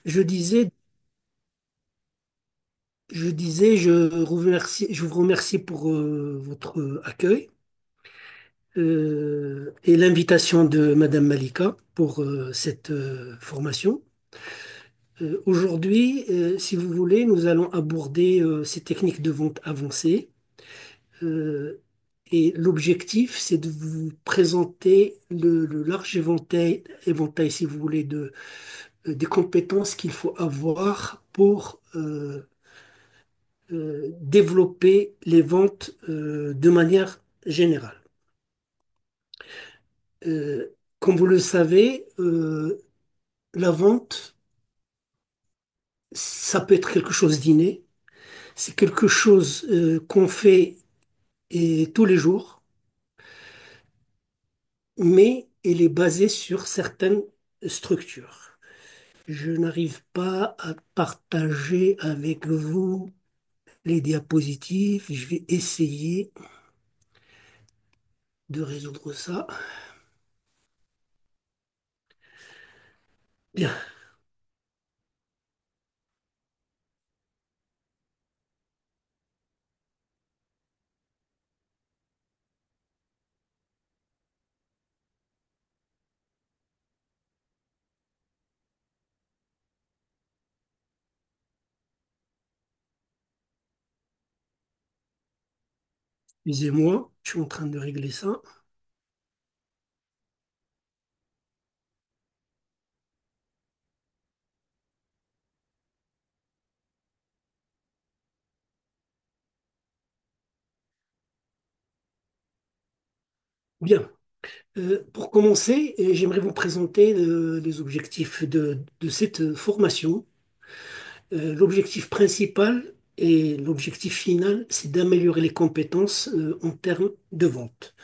Je disais, je vous remercie pour votre accueil et l'invitation de Madame Malika pour cette formation. Aujourd'hui, si vous voulez, nous allons aborder ces techniques de vente avancées. Euh, et l'objectif, c'est de vous présenter le large éventail, si vous voulez, des compétences qu'il faut avoir pour développer les ventes de manière générale. Comme vous le savez, la vente, ça peut être quelque chose d'inné, c'est quelque chose qu'on fait tous les jours, mais elle est basée sur certaines structures. Je n'arrive pas à partager avec vous les diapositives. Je vais essayer de résoudre ça. Bien, excusez-moi, je suis en train de régler ça. Bien. Pour commencer, j'aimerais vous présenter les objectifs de cette formation. L'objectif principal et l'objectif final, c'est d'améliorer les compétences en termes de vente.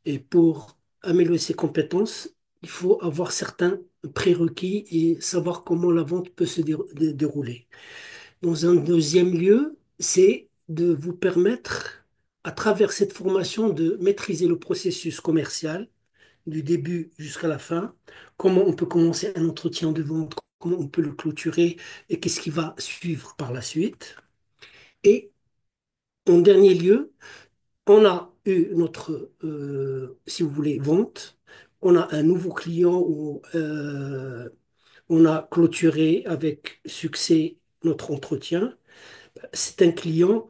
Et pour améliorer ces compétences, il faut avoir certains prérequis et savoir comment la vente peut se dérouler. Dans un deuxième lieu, c'est de vous permettre, à travers cette formation, de maîtriser le processus commercial du début jusqu'à la fin, comment on peut commencer un entretien de vente, comment on peut le clôturer et qu'est-ce qui va suivre par la suite. Et en dernier lieu, on a eu notre, si vous voulez, vente. On a un nouveau client où on a clôturé avec succès notre entretien. C'est un client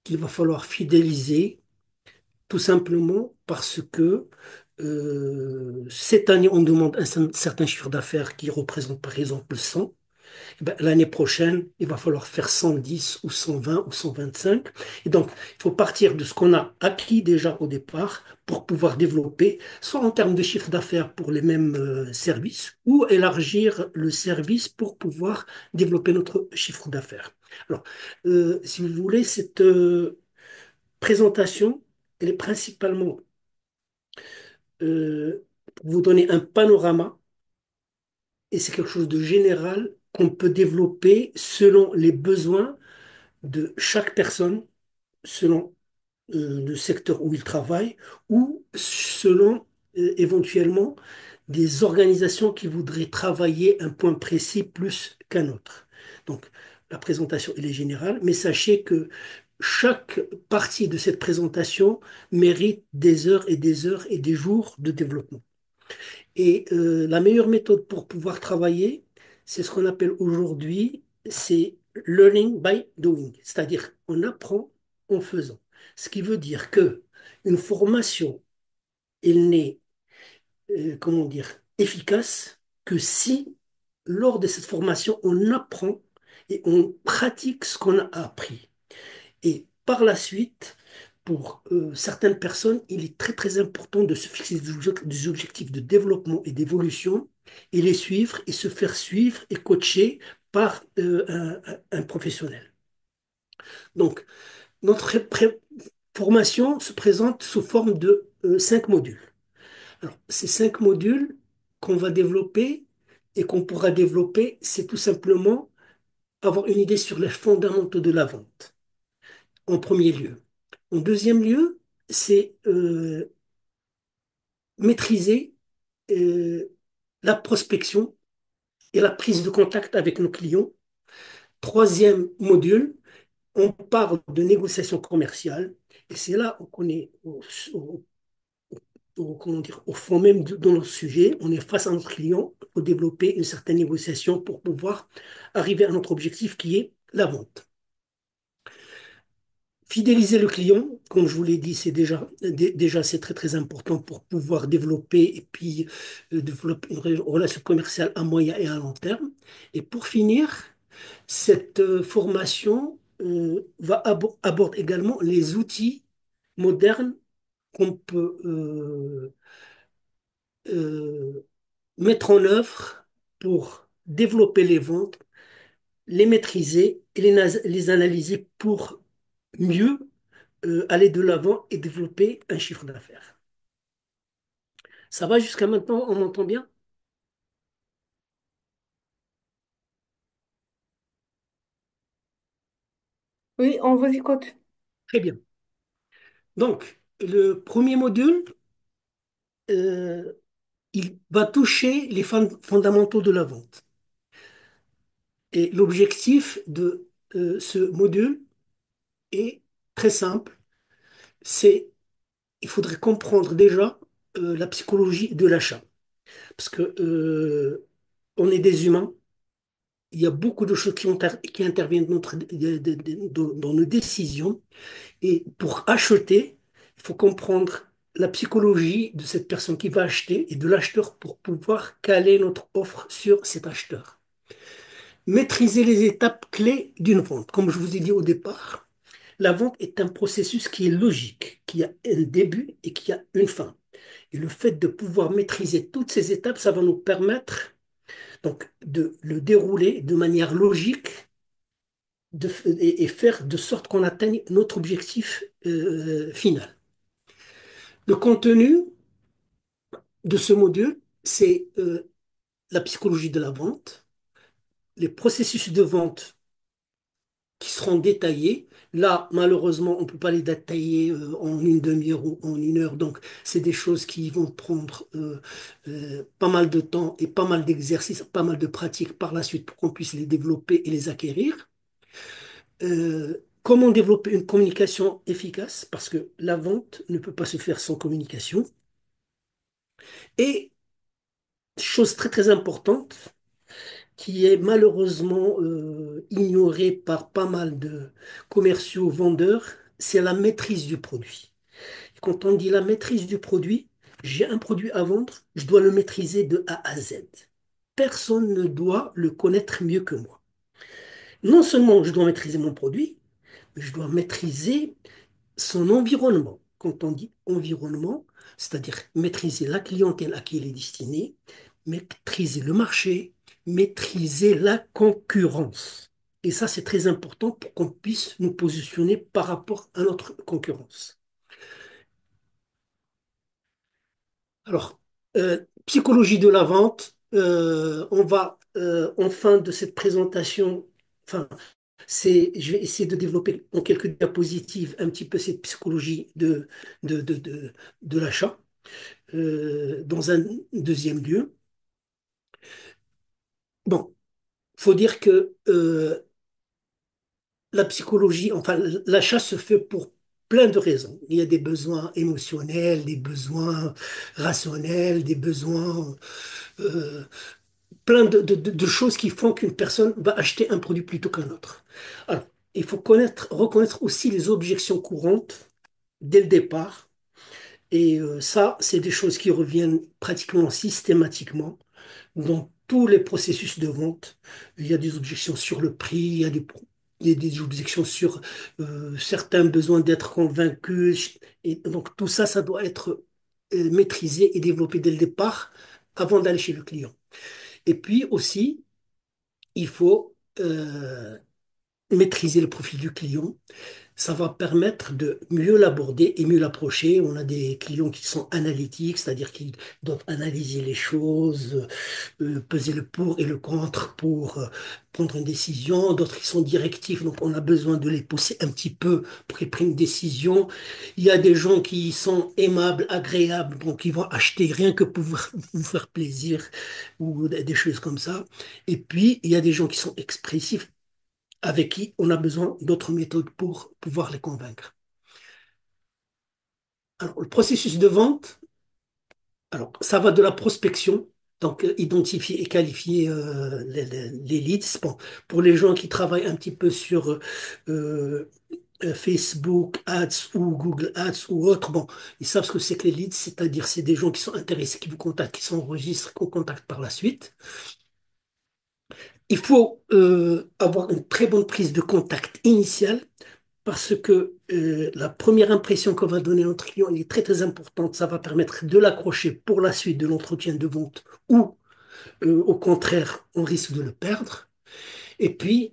qu'il va falloir fidéliser tout simplement parce que cette année, on demande un certain chiffre d'affaires qui représente par exemple 100. Eh ben, l'année prochaine, il va falloir faire 110 ou 120 ou 125. Et donc, il faut partir de ce qu'on a acquis déjà au départ pour pouvoir développer, soit en termes de chiffre d'affaires pour les mêmes services, ou élargir le service pour pouvoir développer notre chiffre d'affaires. Alors, si vous voulez, cette présentation, elle est principalement pour vous donner un panorama, et c'est quelque chose de général qu'on peut développer selon les besoins de chaque personne, selon le secteur où il travaille, ou selon éventuellement des organisations qui voudraient travailler un point précis plus qu'un autre. Donc, la présentation, elle est générale, mais sachez que chaque partie de cette présentation mérite des heures et des heures et des jours de développement. Et la meilleure méthode pour pouvoir travailler, c'est ce qu'on appelle aujourd'hui, c'est learning by doing, c'est-à-dire on apprend en faisant. Ce qui veut dire que une formation, elle n'est, comment dire, efficace que si lors de cette formation, on apprend et on pratique ce qu'on a appris. Et par la suite, pour certaines personnes, il est très très important de se fixer des objectifs de développement et d'évolution et les suivre et se faire suivre et coacher par un professionnel. Donc, notre formation se présente sous forme de 5 modules. Alors, ces 5 modules qu'on va développer et qu'on pourra développer, c'est tout simplement avoir une idée sur les fondamentaux de la vente, en premier lieu. En deuxième lieu, c'est maîtriser euh, la prospection et la prise de contact avec nos clients. Troisième module, on parle de négociation commerciale et c'est là qu'on est au- comment dire, au fond même de notre sujet. On est face à notre client pour développer une certaine négociation pour pouvoir arriver à notre objectif qui est la vente. Fidéliser le client, comme je vous l'ai dit, c'est déjà c'est très très important pour pouvoir développer et puis développer une relation commerciale à moyen et à long terme. Et pour finir, cette formation aborde également les outils modernes qu'on peut euh, mettre en œuvre pour développer les ventes, les maîtriser et les analyser pour mieux aller de l'avant et développer un chiffre d'affaires. Ça va jusqu'à maintenant, on m'entend bien? Oui, on vous écoute. Très bien. Donc, le premier module, euh, il va toucher les fondamentaux de la vente. Et l'objectif de ce module est très simple, c'est il faudrait comprendre déjà la psychologie de l'achat. Parce que on est des humains, il y a beaucoup de choses qui interviennent dans nos décisions. Et pour acheter, il faut comprendre la psychologie de cette personne qui va acheter et de l'acheteur pour pouvoir caler notre offre sur cet acheteur. Maîtriser les étapes clés d'une vente. Comme je vous ai dit au départ, la vente est un processus qui est logique, qui a un début et qui a une fin. Et le fait de pouvoir maîtriser toutes ces étapes, ça va nous permettre donc de le dérouler de manière logique et faire de sorte qu'on atteigne notre objectif final. Le contenu de ce module, c'est la psychologie de la vente, les processus de vente qui seront détaillés. Là, malheureusement, on ne peut pas les détailler en une demi-heure ou en une heure. Donc, c'est des choses qui vont prendre pas mal de temps et pas mal d'exercices, pas mal de pratiques par la suite pour qu'on puisse les développer et les acquérir. Comment développer une communication efficace? Parce que la vente ne peut pas se faire sans communication. Et chose très très importante, qui est malheureusement ignorée par pas mal de commerciaux vendeurs, c'est la maîtrise du produit. Et quand on dit la maîtrise du produit, j'ai un produit à vendre, je dois le maîtriser de A à Z. Personne ne doit le connaître mieux que moi. Non seulement je dois maîtriser mon produit, mais je dois maîtriser son environnement. Quand on dit environnement, c'est-à-dire maîtriser la clientèle à qui il est destiné, maîtriser le marché, maîtriser la concurrence. Et ça, c'est très important pour qu'on puisse nous positionner par rapport à notre concurrence. Alors, psychologie de la vente, on va, en fin de cette présentation, enfin, je vais essayer de développer en quelques diapositives un petit peu cette psychologie de, de, de, de l'achat. Dans un deuxième lieu, bon, faut dire que la psychologie, enfin, l'achat se fait pour plein de raisons. Il y a des besoins émotionnels, des besoins rationnels, des besoins, euh, plein de choses qui font qu'une personne va acheter un produit plutôt qu'un autre. Alors, il faut reconnaître aussi les objections courantes dès le départ. Et ça, c'est des choses qui reviennent pratiquement systématiquement dans tous les processus de vente. Il y a des objections sur le prix, des objections sur certains besoins d'être convaincus. Et donc tout ça, ça doit être maîtrisé et développé dès le départ avant d'aller chez le client. Et puis aussi, il faut maîtriser le profil du client. Ça va permettre de mieux l'aborder et mieux l'approcher. On a des clients qui sont analytiques, c'est-à-dire qu'ils doivent analyser les choses, peser le pour et le contre pour prendre une décision. D'autres qui sont directifs, donc on a besoin de les pousser un petit peu pour qu'ils prennent une décision. Il y a des gens qui sont aimables, agréables, donc ils vont acheter rien que pour vous faire plaisir ou des choses comme ça. Et puis, il y a des gens qui sont expressifs avec qui on a besoin d'autres méthodes pour pouvoir les convaincre. Alors, le processus de vente, alors, ça va de la prospection, donc identifier et qualifier les leads. Bon, pour les gens qui travaillent un petit peu sur Facebook Ads ou Google Ads ou autre, bon, ils savent ce que c'est que les leads, c'est-à-dire c'est des gens qui sont intéressés, qui vous contactent, qui s'enregistrent, qu'on contacte par la suite. Il faut avoir une très bonne prise de contact initiale parce que la première impression qu'on va donner à notre client, elle est très très importante. Ça va permettre de l'accrocher pour la suite de l'entretien de vente ou au contraire, on risque de le perdre. Et puis,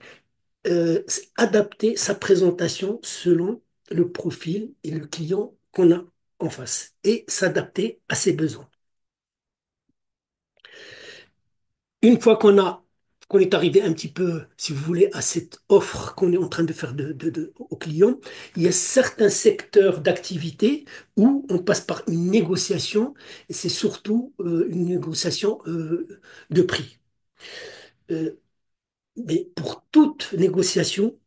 adapter sa présentation selon le profil et le client qu'on a en face et s'adapter à ses besoins. Une fois qu'on est arrivé un petit peu, si vous voulez, à cette offre qu'on est en train de faire aux clients, il y a certains secteurs d'activité où on passe par une négociation et c'est surtout une négociation de prix. Euh, mais pour toute négociation,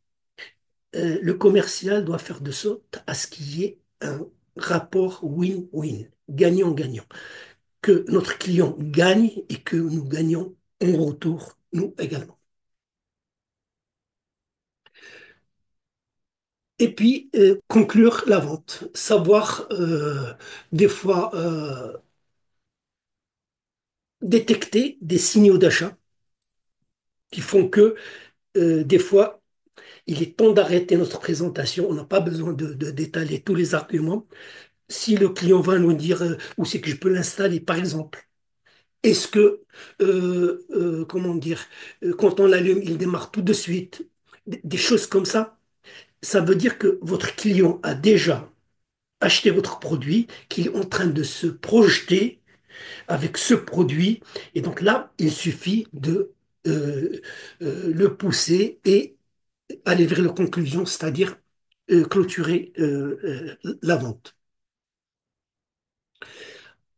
le commercial doit faire de sorte à ce qu'il y ait un rapport win-win, gagnant-gagnant, que notre client gagne et que nous gagnons en retour, nous également. Et puis, conclure la vente, savoir des fois détecter des signaux d'achat qui font que des fois, il est temps d'arrêter notre présentation, on n'a pas besoin d'étaler tous les arguments. Si le client va nous dire où c'est que je peux l'installer, par exemple, est-ce que, comment dire, quand on l'allume, il démarre tout de suite? Des choses comme ça veut dire que votre client a déjà acheté votre produit, qu'il est en train de se projeter avec ce produit. Et donc là, il suffit de le pousser et aller vers la conclusion, c'est-à-dire clôturer la vente.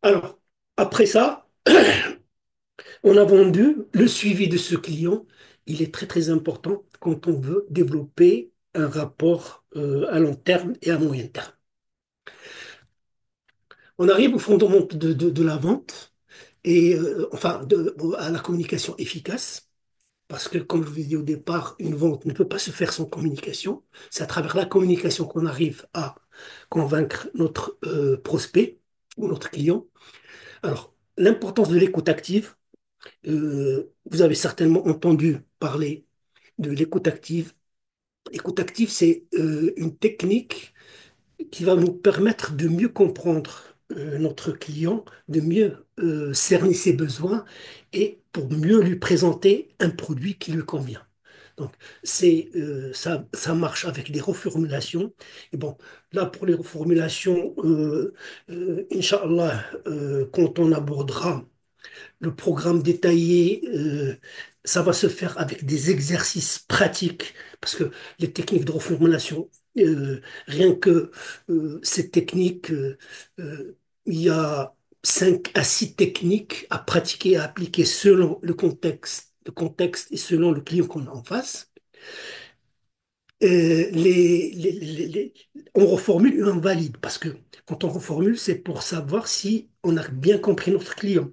Alors, après ça, on a vendu le suivi de ce client. Il est très très important quand on veut développer un rapport à long terme et à moyen terme. On arrive au fondement de la vente et enfin à la communication efficace. Parce que, comme je vous ai dit au départ, une vente ne peut pas se faire sans communication. C'est à travers la communication qu'on arrive à convaincre notre prospect ou notre client. Alors, l'importance de l'écoute active, vous avez certainement entendu parler de l'écoute active. L'écoute active, c'est une technique qui va nous permettre de mieux comprendre notre client, de mieux cerner ses besoins et pour mieux lui présenter un produit qui lui convient. Donc, ça marche avec des reformulations. Et bon, là, pour les reformulations, Inch'Allah, quand on abordera le programme détaillé, ça va se faire avec des exercices pratiques, parce que les techniques de reformulation, rien que ces techniques, il y a 5 à 6 techniques à pratiquer, à appliquer selon le contexte et selon le client qu'on a en face. On reformule et on valide, parce que quand on reformule, c'est pour savoir si on a bien compris notre client.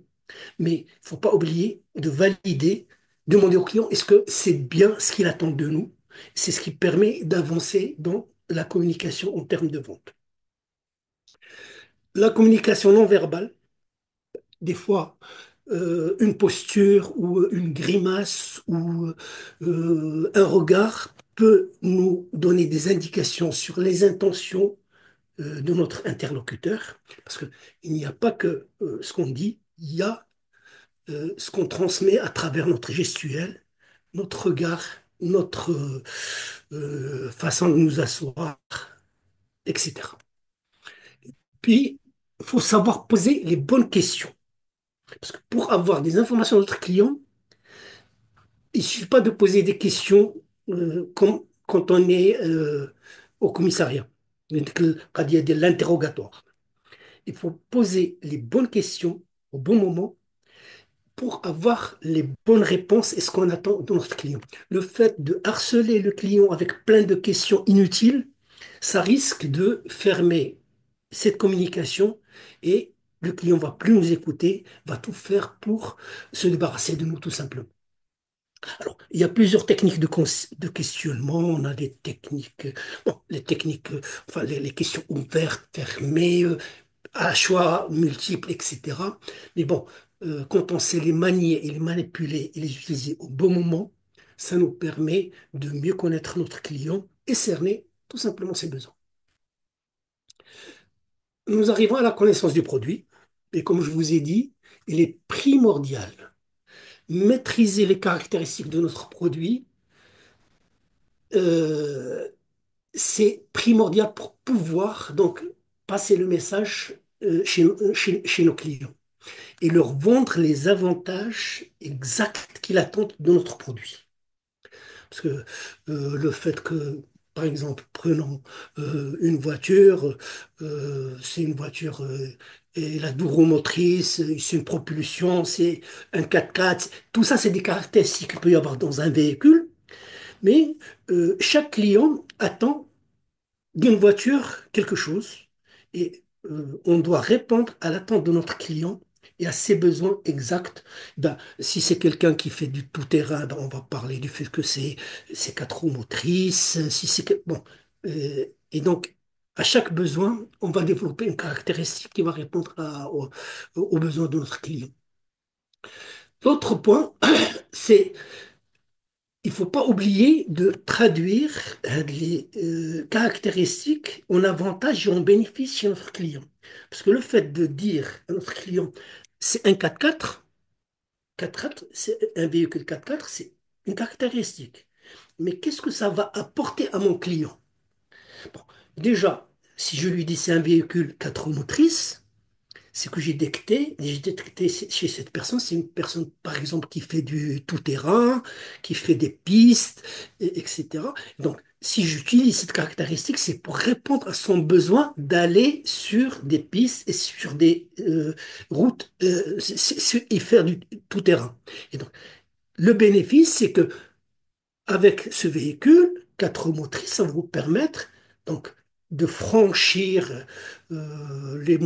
Mais il ne faut pas oublier de valider, demander au client est-ce que c'est bien ce qu'il attend de nous. C'est ce qui permet d'avancer dans la communication en termes de vente. La communication non verbale, des fois, une posture ou une grimace ou un regard peut nous donner des indications sur les intentions de notre interlocuteur, parce qu'il n'y a pas que ce qu'on dit, il y a ce qu'on transmet à travers notre gestuelle, notre regard. notre façon de nous asseoir, etc. Puis, il faut savoir poser les bonnes questions. Parce que pour avoir des informations de notre client, il ne suffit pas de poser des questions comme quand on est au commissariat, quand il y a de l'interrogatoire. Il faut poser les bonnes questions au bon moment pour avoir les bonnes réponses et ce qu'on attend de notre client. Le fait de harceler le client avec plein de questions inutiles, ça risque de fermer cette communication et le client va plus nous écouter, va tout faire pour se débarrasser de nous tout simplement. Alors, il y a plusieurs techniques de questionnement. On a des techniques, bon, les techniques, enfin, les questions ouvertes, fermées, à choix multiples, etc. Mais bon, quand on sait les manier et les manipuler et les utiliser au bon moment, ça nous permet de mieux connaître notre client et cerner tout simplement ses besoins. Nous arrivons à la connaissance du produit. Et comme je vous ai dit, il est primordial. Maîtriser les caractéristiques de notre produit, euh, c'est primordial pour pouvoir donc passer le message chez nos clients et leur vendre les avantages exacts qu'ils attendent de notre produit. Parce que le fait que, par exemple, prenons une voiture, c'est une voiture et la douro motrice, c'est une propulsion, c'est un 4x4, tout ça, c'est des caractéristiques qu'il peut y avoir dans un véhicule, mais chaque client attend d'une voiture quelque chose et on doit répondre à l'attente de notre client et à ses besoins exacts. Ben, si c'est quelqu'un qui fait du tout-terrain, ben, on va parler du fait que c'est quatre roues motrices. Si c'est bon, et donc à chaque besoin, on va développer une caractéristique qui va répondre aux besoins de notre client. L'autre point, c'est il ne faut pas oublier de traduire les caractéristiques en avantage et en bénéfice chez notre client. Parce que le fait de dire à notre client, c'est un 4x4, 4x4, c'est un véhicule 4x4, c'est une caractéristique. Mais qu'est-ce que ça va apporter à mon client? Bon, déjà, si je lui dis c'est un véhicule 4 roues motrices, c'est que j'ai détecté chez cette personne, c'est une personne, par exemple, qui fait du tout-terrain, qui fait des pistes, etc. Donc, si j'utilise cette caractéristique, c'est pour répondre à son besoin d'aller sur des pistes et sur des routes et faire du tout-terrain. Et donc, le bénéfice, c'est que avec ce véhicule, quatre roues motrices, ça va vous permettre donc de franchir les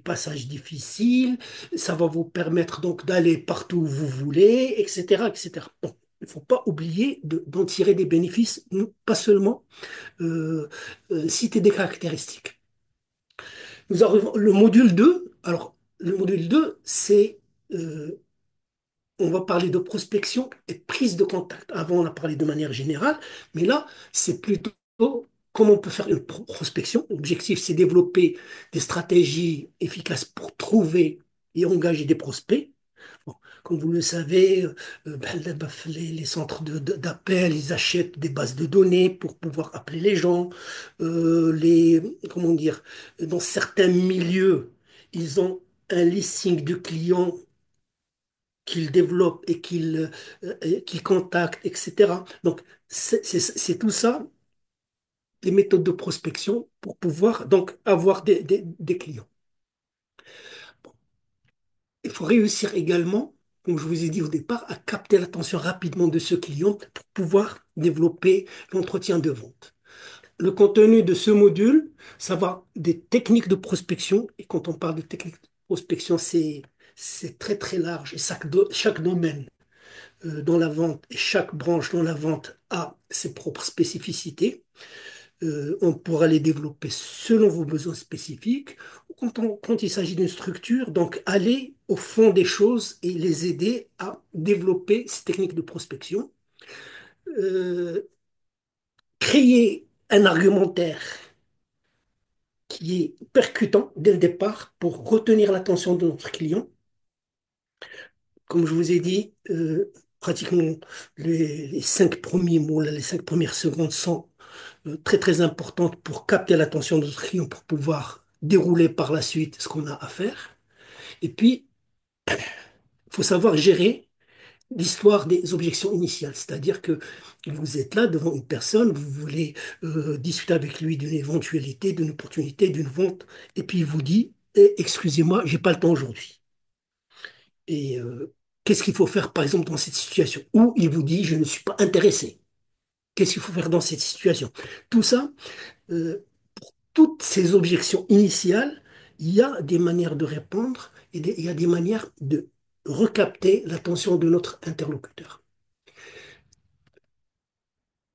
passages difficiles, ça va vous permettre donc d'aller partout où vous voulez, etc., etc. Bon, il ne faut pas oublier d'en tirer des bénéfices, pas seulement citer des caractéristiques. Nous arrivons le module 2. Alors, le module 2, c'est euh, on va parler de prospection et prise de contact. Avant, on a parlé de manière générale, mais là, c'est plutôt comment on peut faire une prospection. L'objectif, c'est développer des stratégies efficaces pour trouver et engager des prospects. Bon, comme vous le savez, les centres d'appel, ils achètent des bases de données pour pouvoir appeler les gens. Comment dire, dans certains milieux, ils ont un listing de clients qu'il développe et qu'il contacte, etc. Donc, c'est tout ça, les méthodes de prospection pour pouvoir donc avoir des clients. Bon, il faut réussir également, comme je vous ai dit au départ, à capter l'attention rapidement de ce client pour pouvoir développer l'entretien de vente. Le contenu de ce module, ça va des techniques de prospection. Et quand on parle de techniques de prospection, c'est très très large et chaque domaine dans la vente et chaque branche dans la vente a ses propres spécificités. On pourra les développer selon vos besoins spécifiques. Quand il s'agit d'une structure, donc aller au fond des choses et les aider à développer ces techniques de prospection. Euh, Créer un argumentaire qui est percutant dès le départ pour retenir l'attention de notre client. Comme je vous ai dit, pratiquement les 5 premiers mots, là, les 5 premières secondes sont très très importantes pour capter l'attention de notre client pour pouvoir dérouler par la suite ce qu'on a à faire. Et puis, il faut savoir gérer l'histoire des objections initiales, c'est-à-dire que vous êtes là devant une personne, vous voulez discuter avec lui d'une éventualité, d'une opportunité, d'une vente, et puis il vous dit, excusez-moi, j'ai pas le temps aujourd'hui. Et qu'est-ce qu'il faut faire, par exemple, dans cette situation? Ou il vous dit, je ne suis pas intéressé. Qu'est-ce qu'il faut faire dans cette situation? Tout ça, euh, toutes ces objections initiales, il y a des manières de répondre et il y a des manières de recapter l'attention de notre interlocuteur.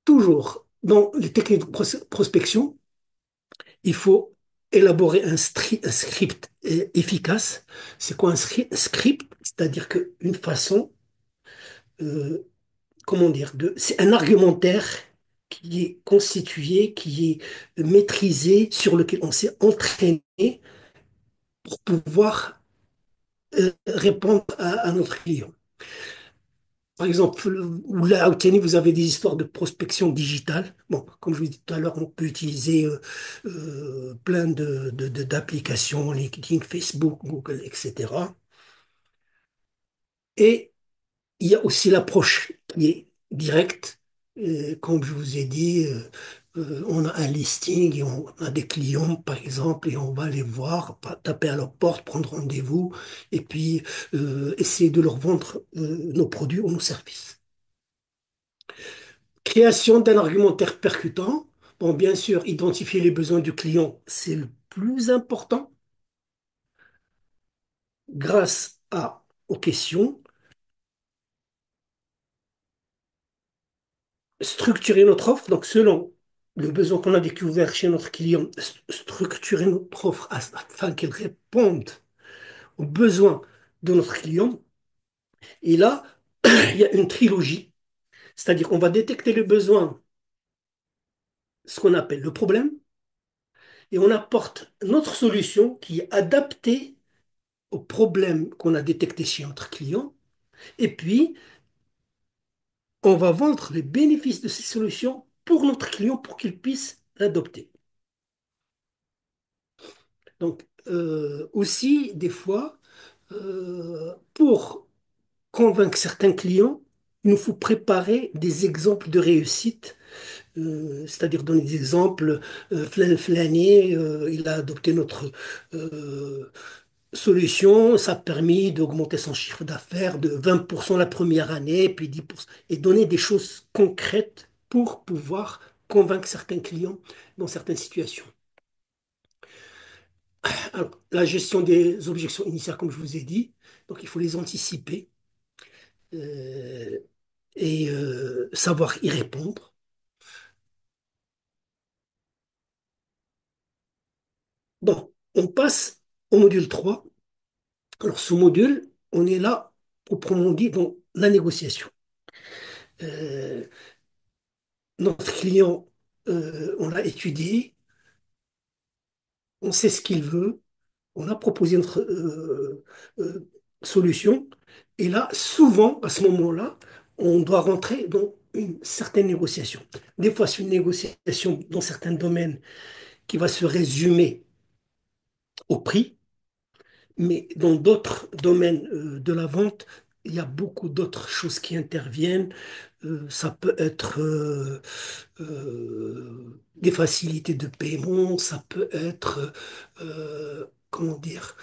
Toujours, dans les techniques de prospection, il faut élaborer un script efficace. C'est quoi un script? C'est-à-dire qu'une façon euh, comment dire, c'est un argumentaire qui est constitué, qui est maîtrisé, sur lequel on s'est entraîné pour pouvoir répondre à notre client. Par exemple, là, au Tiani, vous avez des histoires de prospection digitale. Bon, comme je vous disais tout à l'heure, on peut utiliser plein d'applications, LinkedIn, Facebook, Google, etc. Et il y a aussi l'approche qui est directe. Comme je vous ai dit, on a un listing et on a des clients, par exemple, et on va les voir, taper à leur porte, prendre rendez-vous, et puis essayer de leur vendre nos produits ou nos services. Création d'un argumentaire percutant. Bon, bien sûr, identifier les besoins du client, c'est le plus important aux questions. Structurer notre offre, donc selon le besoin qu'on a découvert chez notre client, structurer notre offre afin qu'elle réponde aux besoins de notre client. Et là, il y a une trilogie, c'est-à-dire on va détecter le besoin, ce qu'on appelle le problème, et on apporte notre solution qui est adaptée au problème qu'on a détecté chez notre client. Et puis, on va vendre les bénéfices de ces solutions pour notre client pour qu'il puisse l'adopter. Donc, aussi, des fois, pour convaincre certains clients, il nous faut préparer des exemples de réussite, c'est-à-dire donner des exemples. Flanier, il a adopté notre solution, ça a permis d'augmenter son chiffre d'affaires de 20% la première année, puis 10%, et donner des choses concrètes pour pouvoir convaincre certains clients dans certaines situations. Alors, la gestion des objections initiales, comme je vous ai dit, donc il faut les anticiper euh, et savoir y répondre. Bon, on passe au module 3. Alors, ce module, on est là, proprement dit, dans la négociation. Euh, Notre client, on l'a étudié, on sait ce qu'il veut, on a proposé notre solution, et là, souvent, à ce moment-là, on doit rentrer dans une certaine négociation. Des fois, c'est une négociation dans certains domaines qui va se résumer au prix, mais dans d'autres domaines de la vente, il y a beaucoup d'autres choses qui interviennent. Ça peut être des facilités de paiement, ça peut être, comment dire,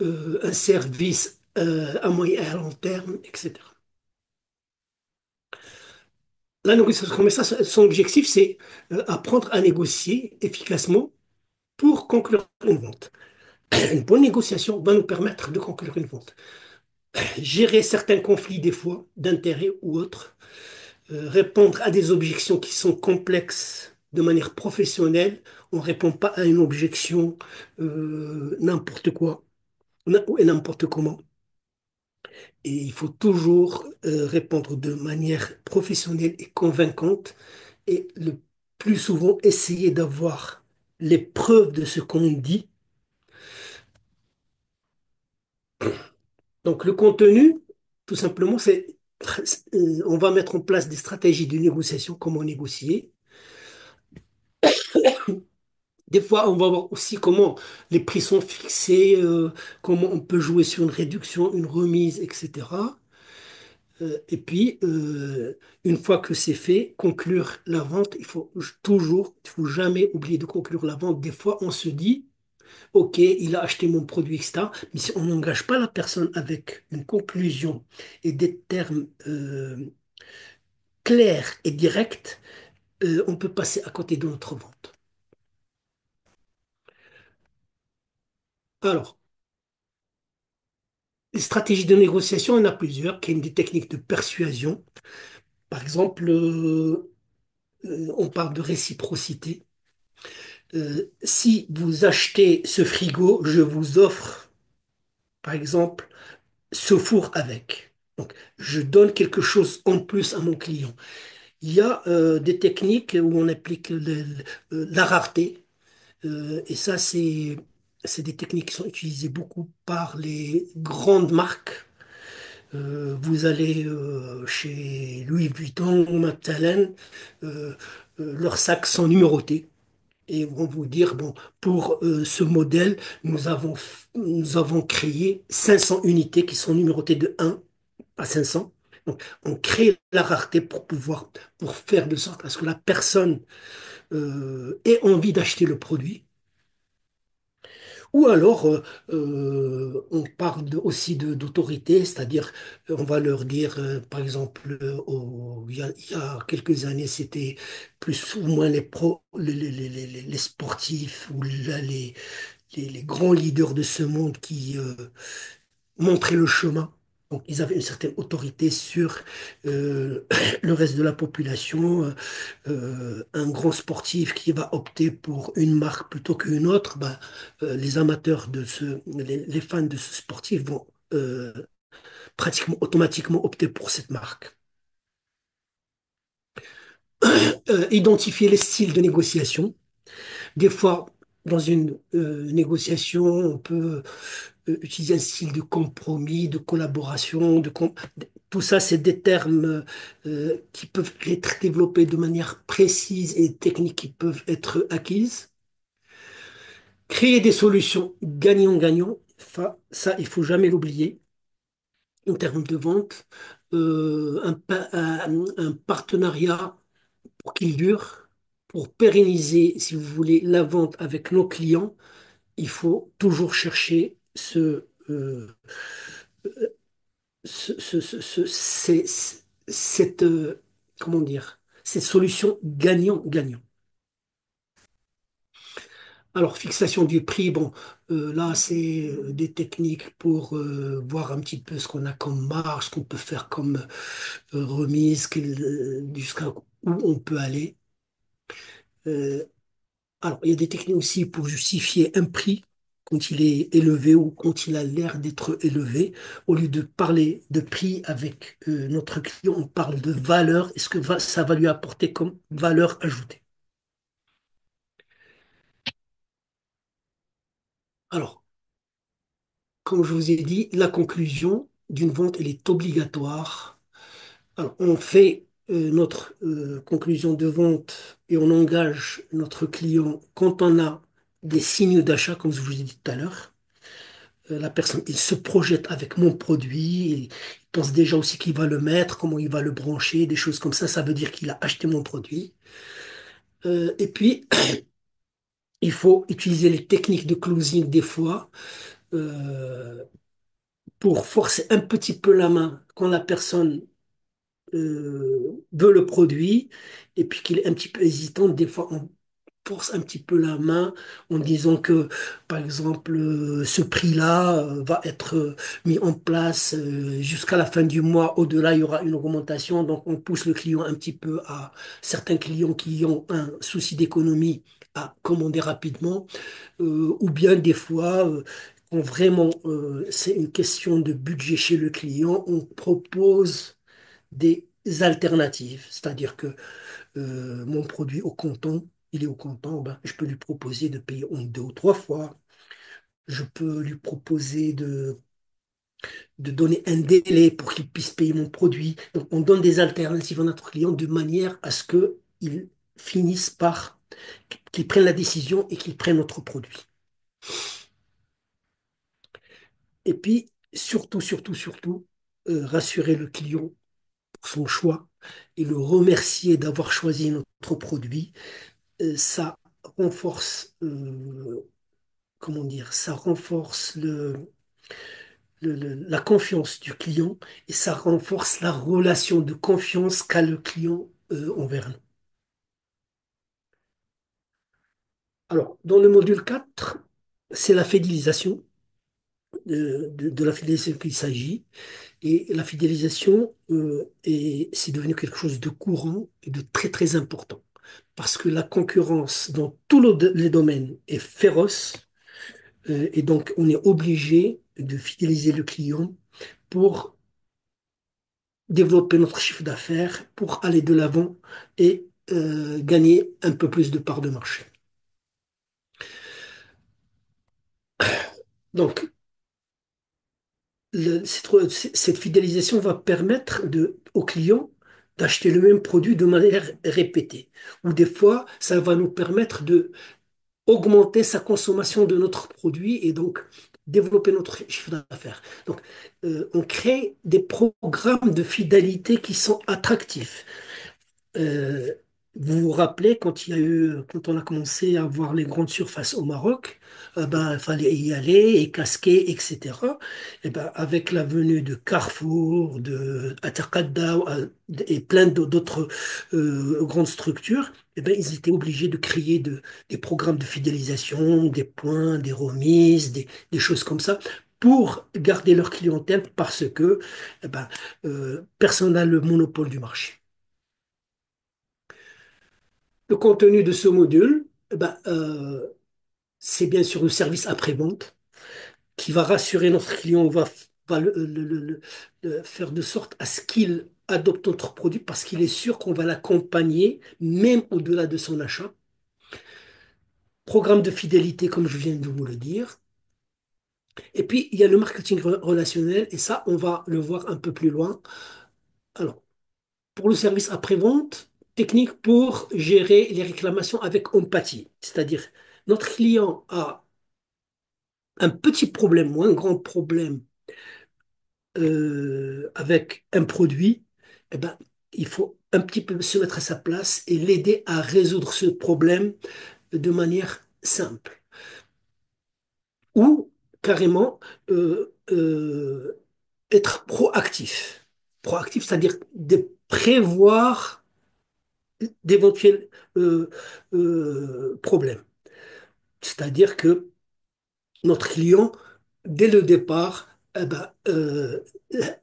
un service à moyen et à long terme, etc. La négociation comme ça, son objectif, c'est apprendre à négocier efficacement pour conclure une vente. Une bonne négociation va nous permettre de conclure une vente. Gérer certains conflits des fois d'intérêts ou autres, répondre à des objections qui sont complexes de manière professionnelle. On ne répond pas à une objection n'importe quoi et n'importe comment. Et il faut toujours répondre de manière professionnelle et convaincante et le plus souvent essayer d'avoir les preuves de ce qu'on dit. Donc le contenu, tout simplement, c'est On va mettre en place des stratégies de négociation, comment négocier. Des fois, on va voir aussi comment les prix sont fixés, comment on peut jouer sur une réduction, une remise, etc. Et puis, une fois que c'est fait, conclure la vente. Il faut jamais oublier de conclure la vente. Des fois, on se dit, OK, il a acheté mon produit, etc. Mais si on n'engage pas la personne avec une conclusion et des termes clairs et directs, on peut passer à côté de notre vente. Alors, les stratégies de négociation, il y en a plusieurs, qui sont des techniques de persuasion. Par exemple, on parle de réciprocité. Si vous achetez ce frigo, je vous offre, par exemple, ce four avec. Donc, je donne quelque chose en plus à mon client. Il y a des techniques où on applique la rareté. Et ça, c'est des techniques qui sont utilisées beaucoup par les grandes marques. Vous allez chez Louis Vuitton ou Mactallan, euh, leurs sacs sont numérotés et vont vous dire, bon, pour ce modèle, nous avons créé 500 unités qui sont numérotées de 1 à 500. Donc, on crée la rareté pour faire de sorte à ce que la personne ait envie d'acheter le produit. Ou alors, on parle d'autorité, c'est-à-dire, on va leur dire, par exemple, il y a quelques années, c'était plus ou moins les pros, les sportifs ou les grands leaders de ce monde qui montraient le chemin. Donc, ils avaient une certaine autorité sur le reste de la population. Un grand sportif qui va opter pour une marque plutôt qu'une autre, ben, les amateurs les fans de ce sportif vont pratiquement automatiquement opter pour cette marque. Identifier les styles de négociation. Des fois, dans une négociation, on peut utiliser un style de compromis, de collaboration, tout ça, c'est des termes qui peuvent être développés de manière précise et techniques qui peuvent être acquises. Créer des solutions gagnant-gagnant, ça, il faut jamais l'oublier en termes de vente. Un partenariat pour qu'il dure, pour pérenniser, si vous voulez, la vente avec nos clients, il faut toujours chercher cette, comment dire, cette solution gagnant-gagnant. Alors, fixation du prix, bon, là, c'est des techniques pour voir un petit peu ce qu'on a comme marge, ce qu'on peut faire comme remise, jusqu'à où on peut aller. Euh, alors, il y a des techniques aussi pour justifier un prix quand il est élevé ou quand il a l'air d'être élevé. Au lieu de parler de prix avec notre client, on parle de valeur. Est-ce que ça va lui apporter comme valeur ajoutée? Alors, comme je vous ai dit, la conclusion d'une vente, elle est obligatoire. Alors, on fait notre conclusion de vente et on engage notre client quand on a des signes d'achat, comme je vous ai dit tout à l'heure. La personne, il se projette avec mon produit, il pense déjà aussi qu'il va le mettre, comment il va le brancher, des choses comme ça veut dire qu'il a acheté mon produit. Et puis, il faut utiliser les techniques de closing des fois. euh, pour forcer un petit peu la main quand la personne veut le produit et puis qu'il est un petit peu hésitant. Des fois, on force un petit peu la main en disant que, par exemple, ce prix-là va être mis en place jusqu'à la fin du mois. Au-delà, il y aura une augmentation. Donc, on pousse le client un petit peu à certains clients qui ont un souci d'économie à commander rapidement. Ou bien des fois, quand vraiment c'est une question de budget chez le client, on propose des alternatives. C'est-à-dire que mon produit au comptant, il est au comptant, ben, je peux lui proposer de payer en deux ou trois fois. Je peux lui proposer de donner un délai pour qu'il puisse payer mon produit. Donc, on donne des alternatives à notre client de manière à ce qu'il finisse par, qu'il prenne la décision et qu'il prenne notre produit. Et puis, surtout, rassurer le client pour son choix et le remercier d'avoir choisi notre produit. Ça renforce, comment dire, ça renforce la confiance du client et ça renforce la relation de confiance qu'a le client envers nous. Alors, dans le module 4, c'est la fidélisation, de la fidélisation qu'il s'agit. Et la fidélisation, c'est devenu quelque chose de courant et de très important. Parce que la concurrence dans tous les domaines est féroce. Et donc, on est obligé de fidéliser le client pour développer notre chiffre d'affaires, pour aller de l'avant et gagner un peu plus de parts de marché. Donc, cette fidélisation va permettre aux clients d'acheter le même produit de manière répétée. Ou des fois, ça va nous permettre de augmenter sa consommation de notre produit et donc développer notre chiffre d'affaires. Donc, on crée des programmes de fidélité qui sont attractifs. Euh, vous vous rappelez quand on a commencé à voir les grandes surfaces au Maroc, ben, il fallait y aller et casquer, etc. Et ben, avec la venue de Carrefour, de Ataqadda et plein d'autres grandes structures, et ben, ils étaient obligés de créer des programmes de fidélisation, des points, des remises, des choses comme ça, pour garder leur clientèle parce que eh ben, personne n'a le monopole du marché. Le contenu de ce module, eh ben, c'est bien sûr le service après-vente qui va rassurer notre client, va le faire de sorte à ce qu'il adopte notre produit parce qu'il est sûr qu'on va l'accompagner même au-delà de son achat. Programme de fidélité, comme je viens de vous le dire. Et puis, il y a le marketing relationnel et ça, on va le voir un peu plus loin. Alors, pour le service après-vente, technique pour gérer les réclamations avec empathie. C'est-à-dire, notre client a un petit problème ou un grand problème avec un produit, eh ben, il faut un petit peu se mettre à sa place et l'aider à résoudre ce problème de manière simple. Ou carrément être proactif. Proactif, c'est-à-dire de prévoir d'éventuels euh, problèmes. C'est-à-dire que notre client, dès le départ, eh ben,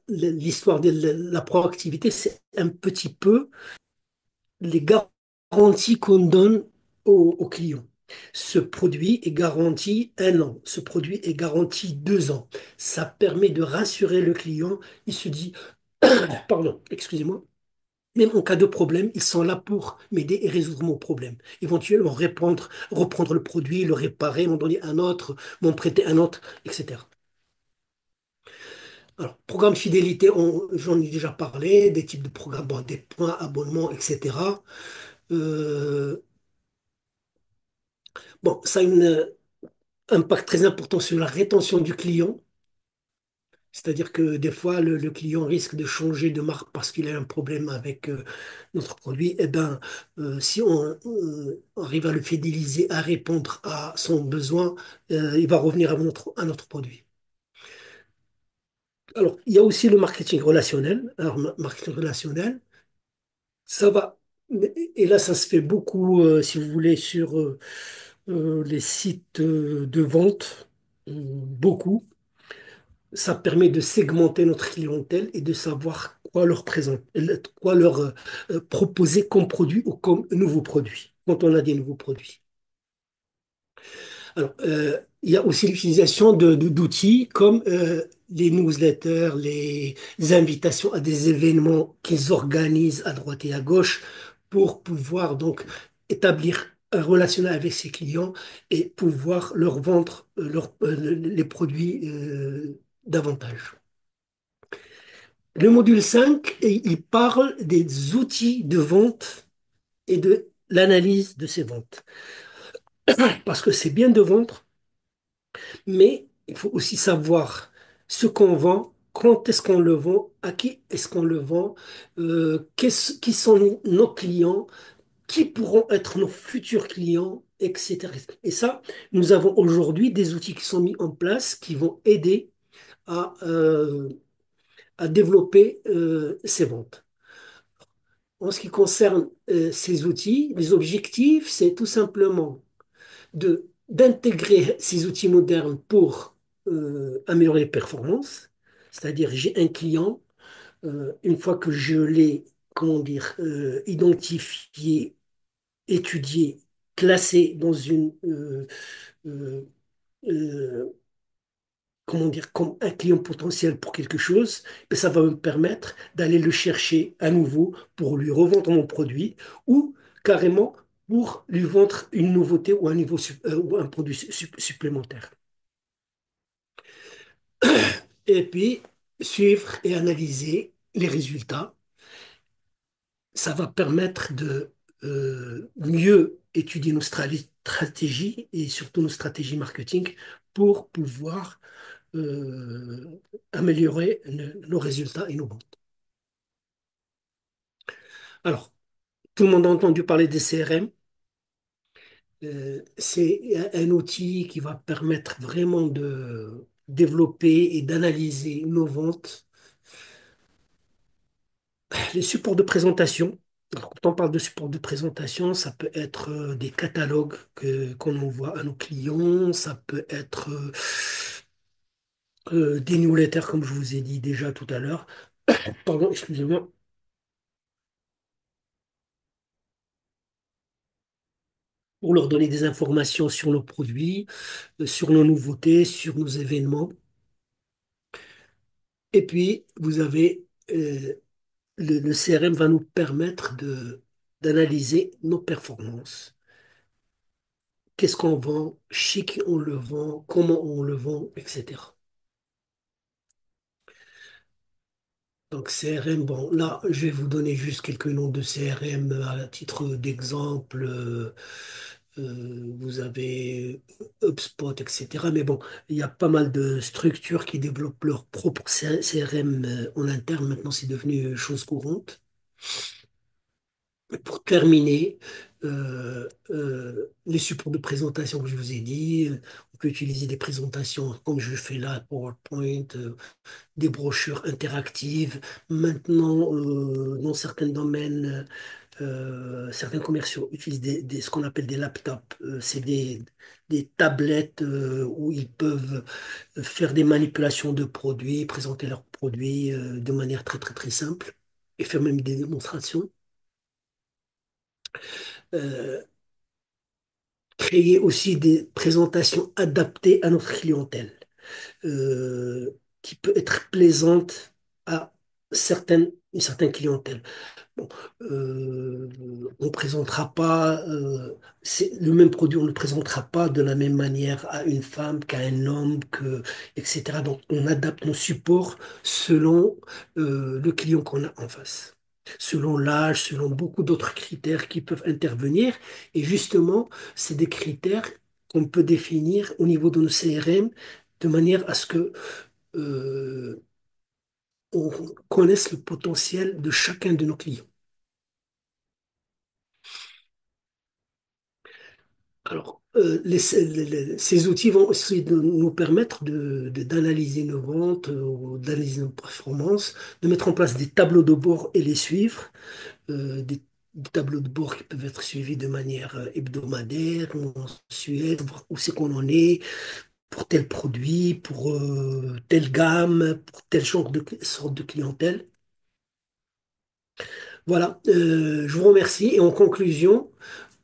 l'histoire de la proactivité, c'est un petit peu les garanties qu'on donne aux clients. Ce produit est garanti 1 an, ce produit est garanti 2 ans. Ça permet de rassurer le client. Il se dit, pardon, excusez-moi, même en cas de problème, ils sont là pour m'aider et résoudre mon problème. Éventuellement, reprendre le produit, le réparer, m'en donner un autre, m'en prêter un autre, etc. Alors, programme fidélité, j'en ai déjà parlé, des types de programmes, bon, des points, abonnements, etc. Euh, bon, ça a un impact très important sur la rétention du client. C'est-à-dire que des fois, le client risque de changer de marque parce qu'il a un problème avec notre produit. Eh ben, si on arrive à le fidéliser, à répondre à son besoin, il va revenir à notre produit. Alors, il y a aussi le marketing relationnel. Alors, marketing relationnel, ça va. Et là, ça se fait beaucoup, si vous voulez, sur les sites de vente, beaucoup. Ça permet de segmenter notre clientèle et de savoir quoi leur présenter, quoi leur proposer comme produit ou comme nouveau produit, quand on a des nouveaux produits. Alors, il y a aussi l'utilisation d'outils comme les newsletters, les invitations à des événements qu'ils organisent à droite et à gauche pour pouvoir donc établir un relationnel avec ses clients et pouvoir leur vendre les produits davantage. Le module 5, il parle des outils de vente et de l'analyse de ces ventes. Parce que c'est bien de vendre, mais il faut aussi savoir ce qu'on vend, quand est-ce qu'on le vend, à qui est-ce qu'on le vend, qui sont nos clients, qui pourront être nos futurs clients, etc. Et ça, nous avons aujourd'hui des outils qui sont mis en place qui vont aider à, euh, à développer ces ventes. En ce qui concerne ces outils, les objectifs, c'est tout simplement d'intégrer ces outils modernes pour améliorer les performances. C'est-à-dire, j'ai un client, une fois que je l'ai, comment dire, identifié, étudié, classé dans une, euh, euh, comment dire, comme un client potentiel pour quelque chose, et ça va me permettre d'aller le chercher à nouveau pour lui revendre mon produit ou carrément pour lui vendre une nouveauté ou ou un produit supplémentaire. Et puis, suivre et analyser les résultats. Ça va permettre de mieux étudier nos stratégies et surtout nos stratégies marketing pour pouvoir améliorer nos résultats et nos ventes. Alors, tout le monde a entendu parler des CRM. C'est un outil qui va permettre vraiment de développer et d'analyser nos ventes. Les supports de présentation. Alors, quand on parle de supports de présentation, ça peut être des catalogues qu'on envoie à nos clients, ça peut être des newsletters, comme je vous ai dit déjà tout à l'heure. Pardon, excusez-moi. Pour leur donner des informations sur nos produits, sur nos nouveautés, sur nos événements. Et puis, vous avez le CRM va nous permettre d'analyser nos performances. Qu'est-ce qu'on vend, chez qui on le vend, comment on le vend, etc. Donc CRM, bon, là, je vais vous donner juste quelques noms de CRM à titre d'exemple. Vous avez HubSpot, etc. Mais bon, il y a pas mal de structures qui développent leur propre CRM en interne. Maintenant, c'est devenu chose courante. Pour terminer, les supports de présentation que je vous ai dit, on peut utiliser des présentations comme je fais là, PowerPoint, des brochures interactives. Maintenant, dans certains domaines, certains commerciaux utilisent ce qu'on appelle des laptops. C'est des tablettes où ils peuvent faire des manipulations de produits, présenter leurs produits de manière très très très simple et faire même des démonstrations. Euh, Créer aussi des présentations adaptées à notre clientèle, qui peut être plaisante à une certaine clientèle. Bon, euh, on ne présentera pas le même produit, on ne le présentera pas de la même manière à une femme qu'à un homme, etc. Donc, on adapte nos supports selon le client qu'on a en face, selon l'âge, selon beaucoup d'autres critères qui peuvent intervenir. Et justement, c'est des critères qu'on peut définir au niveau de nos CRM de manière à ce que on connaisse le potentiel de chacun de nos clients. Alors, ces outils vont aussi nous permettre d'analyser nos ventes, d'analyser nos performances, de mettre en place des tableaux de bord et les suivre, des tableaux de bord qui peuvent être suivis de manière hebdomadaire, mensuelle, voir où c'est qu'on en est pour tel produit, pour telle gamme, pour tel genre sorte de clientèle. Voilà, je vous remercie et en conclusion,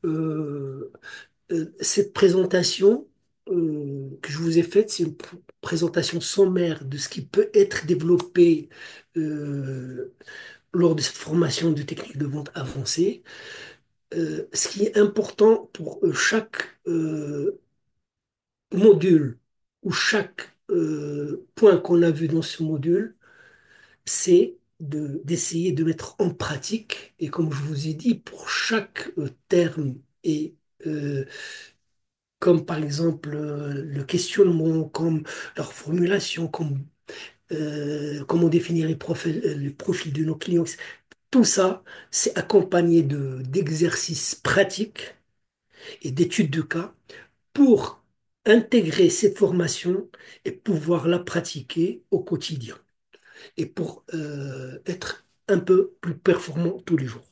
euh, cette présentation que je vous ai faite, c'est une présentation sommaire de ce qui peut être développé lors de cette formation de technique de vente avancée. Ce qui est important pour chaque module ou chaque point qu'on a vu dans ce module, c'est d'essayer de mettre en pratique. Et comme je vous ai dit, pour chaque terme et comme par exemple le questionnement, comme leur formulation, comme comment définir les profils de nos clients, tout ça, c'est accompagné d'exercices pratiques et d'études de cas pour intégrer cette formation et pouvoir la pratiquer au quotidien et pour être un peu plus performant tous les jours.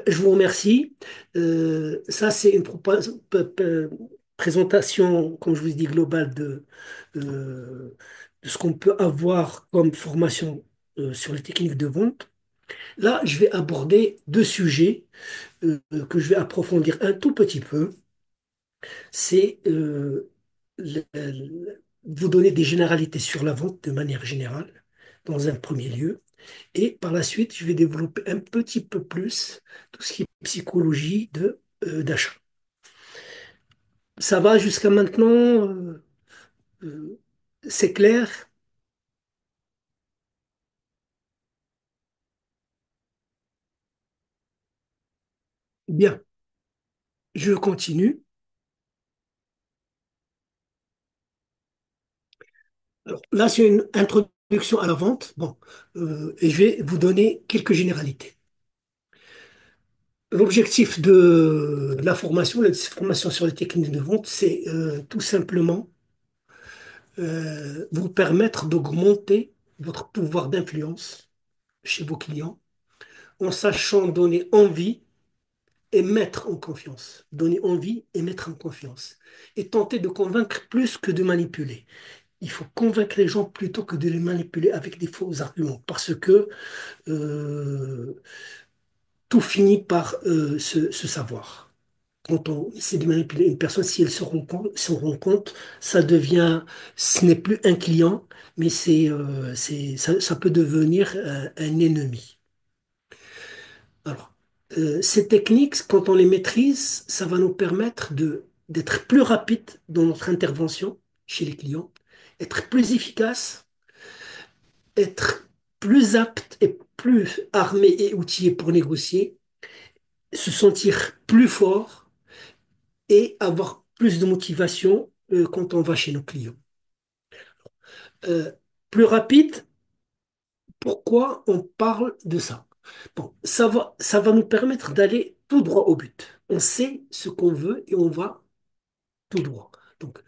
Je vous remercie. Ça, c'est une présentation, comme je vous dis, globale de ce qu'on peut avoir comme formation sur les techniques de vente. Là, je vais aborder deux sujets que je vais approfondir un tout petit peu. C'est vous donner des généralités sur la vente de manière générale, dans un premier lieu. Et par la suite, je vais développer un petit peu plus tout ce qui est psychologie d'achat. Ça va jusqu'à maintenant, euh, c'est clair? Bien, je continue. Alors, là, c'est une introduction à la vente. Bon, et je vais vous donner quelques généralités. L'objectif de la formation sur les techniques de vente, c'est tout simplement vous permettre d'augmenter votre pouvoir d'influence chez vos clients en sachant donner envie et mettre en confiance. Donner envie et mettre en confiance. Et tenter de convaincre plus que de manipuler. Il faut convaincre les gens plutôt que de les manipuler avec des faux arguments parce que euh, tout finit par se savoir. Quand on essaie de manipuler une personne, si elle se rend compte, ça devient, ce n'est plus un client, mais ça peut devenir un ennemi. Alors, ces techniques, quand on les maîtrise, ça va nous permettre d'être plus rapide dans notre intervention chez les clients, être plus efficace, être plus apte et plus armé et outillé pour négocier, se sentir plus fort et avoir plus de motivation quand on va chez nos clients. Euh, Plus rapide, pourquoi on parle de ça? Bon, ça va nous permettre d'aller tout droit au but. On sait ce qu'on veut et on va tout droit. Donc,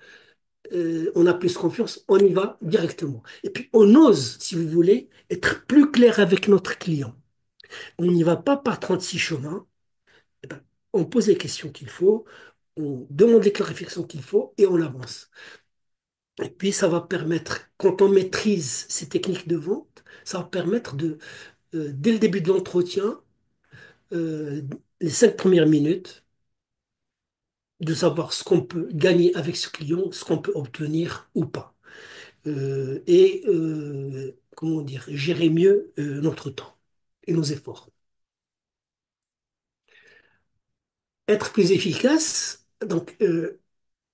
on a plus confiance, on y va directement. Et puis, on ose, si vous voulez, être plus clair avec notre client. On n'y va pas par 36 chemins. Eh ben, on pose les questions qu'il faut, on demande les clarifications qu'il faut et on avance. Et puis, ça va permettre, quand on maîtrise ces techniques de vente, ça va permettre dès le début de l'entretien, euh, les 5 premières minutes, de savoir ce qu'on peut gagner avec ce client, ce qu'on peut obtenir ou pas. Comment dire, gérer mieux notre temps et nos efforts. Être plus efficace, donc,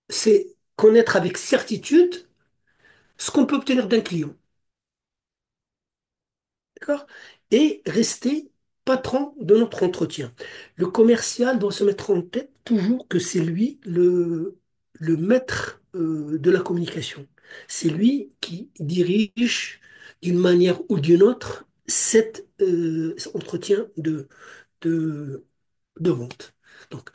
c'est connaître avec certitude ce qu'on peut obtenir d'un client. D'accord? Et rester patron de notre entretien. Le commercial doit se mettre en tête toujours que c'est lui le maître de la communication. C'est lui qui dirige d'une manière ou d'une autre cet entretien de, de vente. Donc,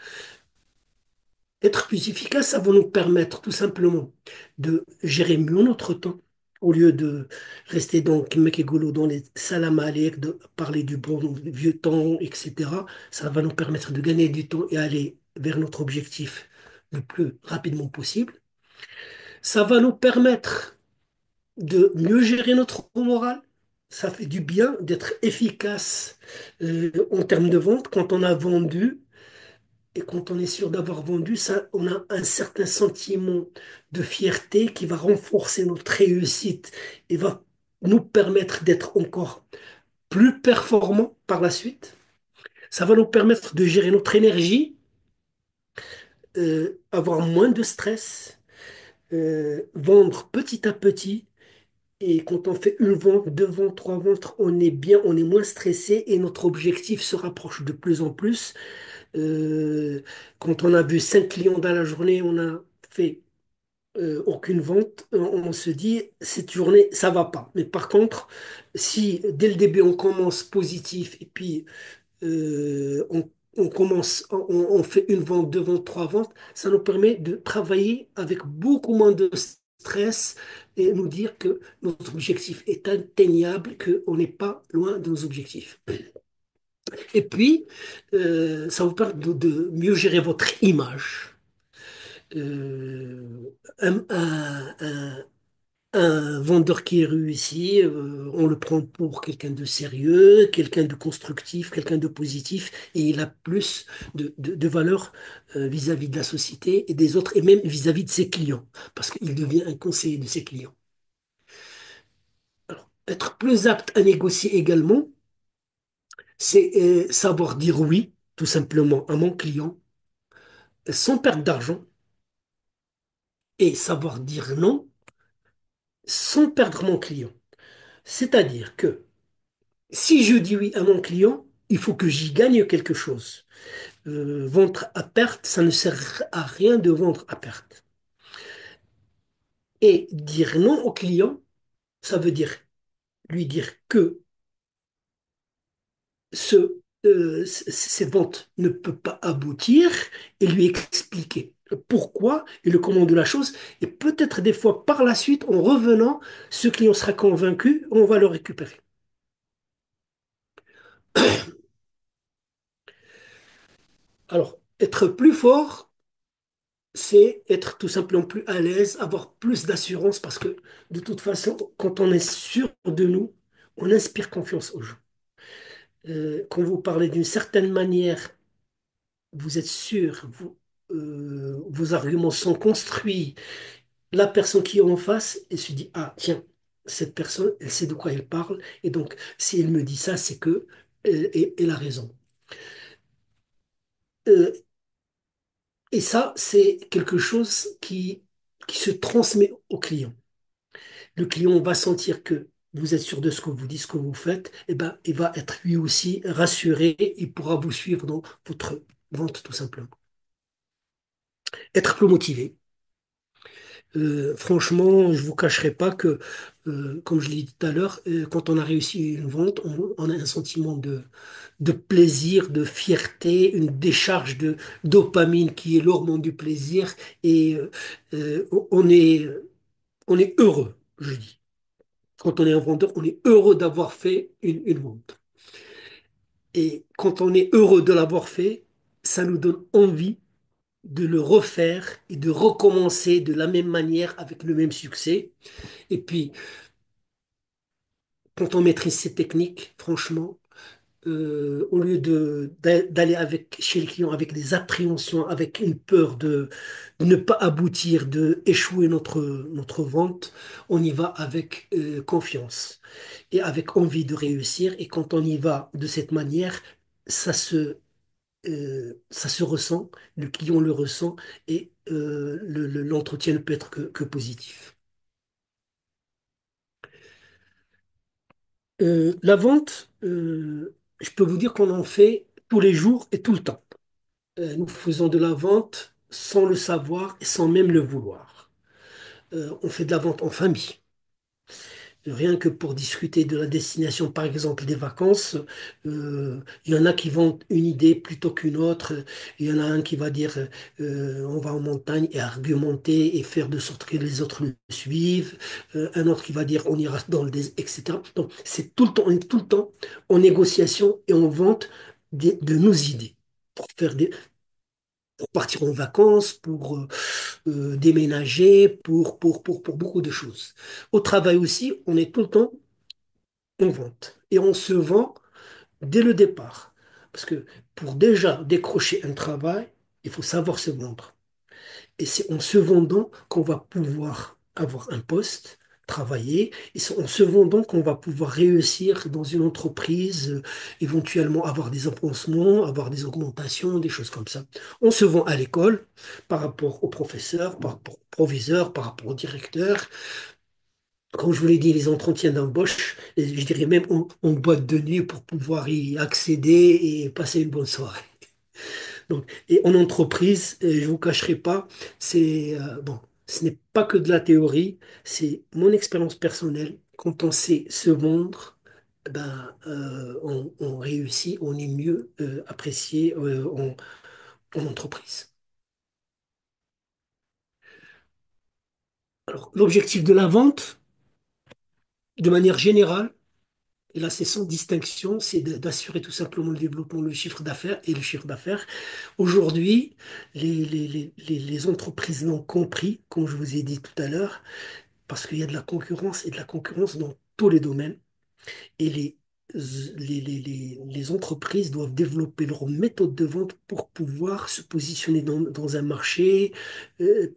être plus efficace, ça va nous permettre tout simplement de gérer mieux notre temps au lieu de rester donc mec écolo dans les salam alek, de parler du bon vieux temps, etc. Ça va nous permettre de gagner du temps et aller vers notre objectif le plus rapidement possible. Ça va nous permettre de mieux gérer notre moral. Ça fait du bien d'être efficace en termes de vente quand on a vendu. Et quand on est sûr d'avoir vendu ça, on a un certain sentiment de fierté qui va renforcer notre réussite et va nous permettre d'être encore plus performants par la suite. Ça va nous permettre de gérer notre énergie, avoir moins de stress, vendre petit à petit Et quand on fait une vente, deux ventes, trois ventes, on est bien, on est moins stressé et notre objectif se rapproche de plus en plus. Quand on a vu cinq clients dans la journée, on a fait aucune vente, on se dit cette journée, ça va pas. Mais par contre, si dès le début on commence positif et puis on commence, on fait une vente, deux ventes, trois ventes, ça nous permet de travailler avec beaucoup moins de stress et nous dire que notre objectif est atteignable, qu'on n'est pas loin de nos objectifs. Et puis, ça vous permet de mieux gérer votre image. Un vendeur qui est réussi, on le prend pour quelqu'un de sérieux, quelqu'un de constructif, quelqu'un de positif, et il a plus de valeur vis-à-vis de la société et des autres, et même vis-à-vis de ses clients, parce qu'il devient un conseiller de ses clients. Alors, être plus apte à négocier également, c'est savoir dire oui, tout simplement, à mon client, sans perdre d'argent, et savoir dire non, sans perdre mon client. C'est-à-dire que si je dis oui à mon client, il faut que j'y gagne quelque chose. Vendre à perte, ça ne sert à rien de vendre à perte. Et dire non au client, ça veut dire lui dire que cette vente ne peut pas aboutir et lui expliquer pourquoi et le comment de la chose. Et peut-être des fois par la suite, en revenant, ce client sera convaincu, on va le récupérer. Alors, être plus fort, c'est être tout simplement plus à l'aise, avoir plus d'assurance parce que de toute façon, quand on est sûr de nous, on inspire confiance aux gens. Quand vous parlez d'une certaine manière, vous êtes sûr, vos arguments sont construits. La personne qui est en face, elle se dit, ah tiens, cette personne, elle sait de quoi elle parle. Et donc, si elle me dit ça, c'est que elle a raison. Euh, et ça, c'est quelque chose qui se transmet au client. Le client va sentir que vous êtes sûr de ce que vous dites, ce que vous faites, et ben, il va être lui aussi rassuré, il pourra vous suivre dans votre vente tout simplement. Être plus motivé. Franchement, je vous cacherai pas que, comme je l'ai dit tout à l'heure, quand on a réussi une vente, on a un sentiment de plaisir, de fierté, une décharge de dopamine qui est l'hormone du plaisir, et on est heureux, je dis. Quand on est un vendeur, on est heureux d'avoir fait une vente. Et quand on est heureux de l'avoir fait, ça nous donne envie de le refaire et de recommencer de la même manière avec le même succès. Et puis, quand on maîtrise ces techniques, franchement, au lieu d'aller chez les clients avec des appréhensions, avec une peur de ne pas aboutir, de échouer notre vente, on y va avec confiance et avec envie de réussir. Et quand on y va de cette manière, ça se ressent, le client le ressent et l'entretien ne peut être que positif. La vente, je peux vous dire qu'on en fait tous les jours et tout le temps. Nous faisons de la vente sans le savoir et sans même le vouloir. On fait de la vente en famille. Rien que pour discuter de la destination, par exemple, des vacances, il y en a qui vont une idée plutôt qu'une autre. Il y en a un qui va dire on va en montagne et argumenter et faire de sorte que les autres le suivent. Un autre qui va dire on ira dans le désert, etc. Donc, c'est tout le temps, on est tout le temps en négociation et en vente de nos idées pour partir en vacances, pour déménager, pour beaucoup de choses. Au travail aussi, on est tout le temps en vente. Et on se vend dès le départ. Parce que pour déjà décrocher un travail, il faut savoir se vendre. Et c'est en se vendant qu'on va pouvoir avoir un poste, travailler. Et c'est en se vendant qu'on va pouvoir réussir dans une entreprise, éventuellement avoir des avancements, avoir des augmentations, des choses comme ça. On se vend à l'école par rapport au professeur, par rapport au proviseur, par rapport au directeur. Comme je vous l'ai dit, les entretiens d'embauche, et je dirais même en boîte de nuit pour pouvoir y accéder et passer une bonne soirée. Donc, et en entreprise, je ne vous cacherai pas, bon, ce n'est pas que de la théorie, c'est mon expérience personnelle. Quand on sait se vendre, on réussit, on est mieux apprécié en entreprise. Alors, l'objectif de la vente, de manière générale, et là c'est sans distinction, c'est d'assurer tout simplement le développement, le chiffre d'affaires et le chiffre d'affaires. Aujourd'hui, les entreprises l'ont compris, comme je vous ai dit tout à l'heure, parce qu'il y a de la concurrence et de la concurrence dans tous les domaines. Et les entreprises doivent développer leur méthode de vente pour pouvoir se positionner dans un marché,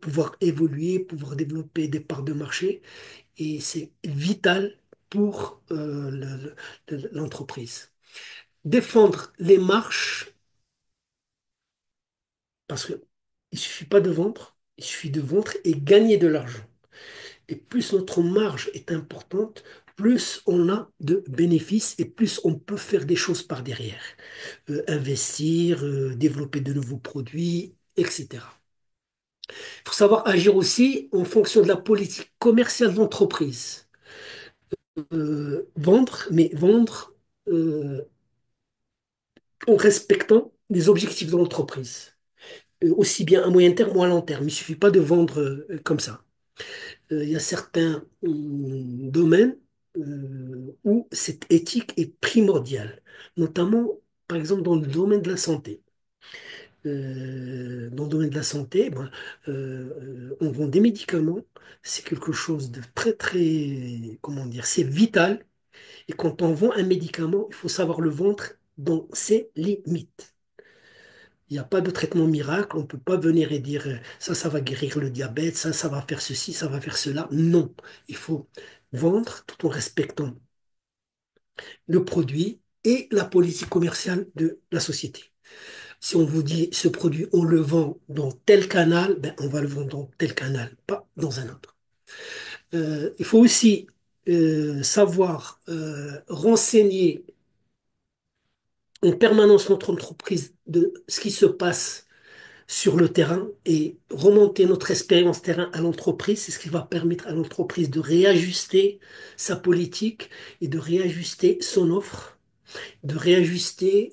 pouvoir évoluer, pouvoir développer des parts de marché. Et c'est vital pour l'entreprise. Défendre les marches, parce qu'il ne suffit pas de vendre, il suffit de vendre et gagner de l'argent. Et plus notre marge est importante, plus on a de bénéfices et plus on peut faire des choses par derrière. Investir, développer de nouveaux produits, etc. Il faut savoir agir aussi en fonction de la politique commerciale de l'entreprise. Vendre, mais vendre en respectant les objectifs de l'entreprise, aussi bien à moyen terme ou à long terme. Il ne suffit pas de vendre comme ça. Il y a certains domaines où cette éthique est primordiale, notamment, par exemple, dans le domaine de la santé. Dans le domaine de la santé, on vend des médicaments, c'est quelque chose de très, très, comment dire, c'est vital. Et quand on vend un médicament, il faut savoir le vendre dans ses limites. Il n'y a pas de traitement miracle. On ne peut pas venir et dire ça, ça va guérir le diabète, ça va faire ceci, ça va faire cela. Non, il faut vendre tout en respectant le produit et la politique commerciale de la société. Si on vous dit ce produit, on le vend dans tel canal, ben, on va le vendre dans tel canal, pas dans un autre. Il faut aussi savoir renseigner en permanence notre entreprise de ce qui se passe sur le terrain et remonter notre expérience terrain à l'entreprise. C'est ce qui va permettre à l'entreprise de réajuster sa politique et de réajuster son offre, de réajuster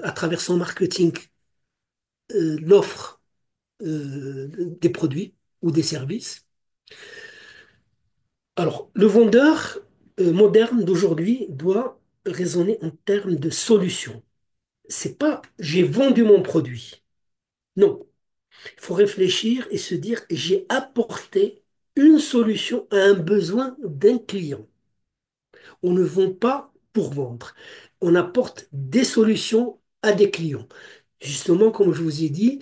à travers son marketing l'offre des produits ou des services. Alors, le vendeur moderne d'aujourd'hui doit raisonner en termes de solution. C'est pas j'ai vendu mon produit. Non, il faut réfléchir et se dire, j'ai apporté une solution à un besoin d'un client. On ne vend pas pour vendre. On apporte des solutions à des clients. Justement, comme je vous ai dit,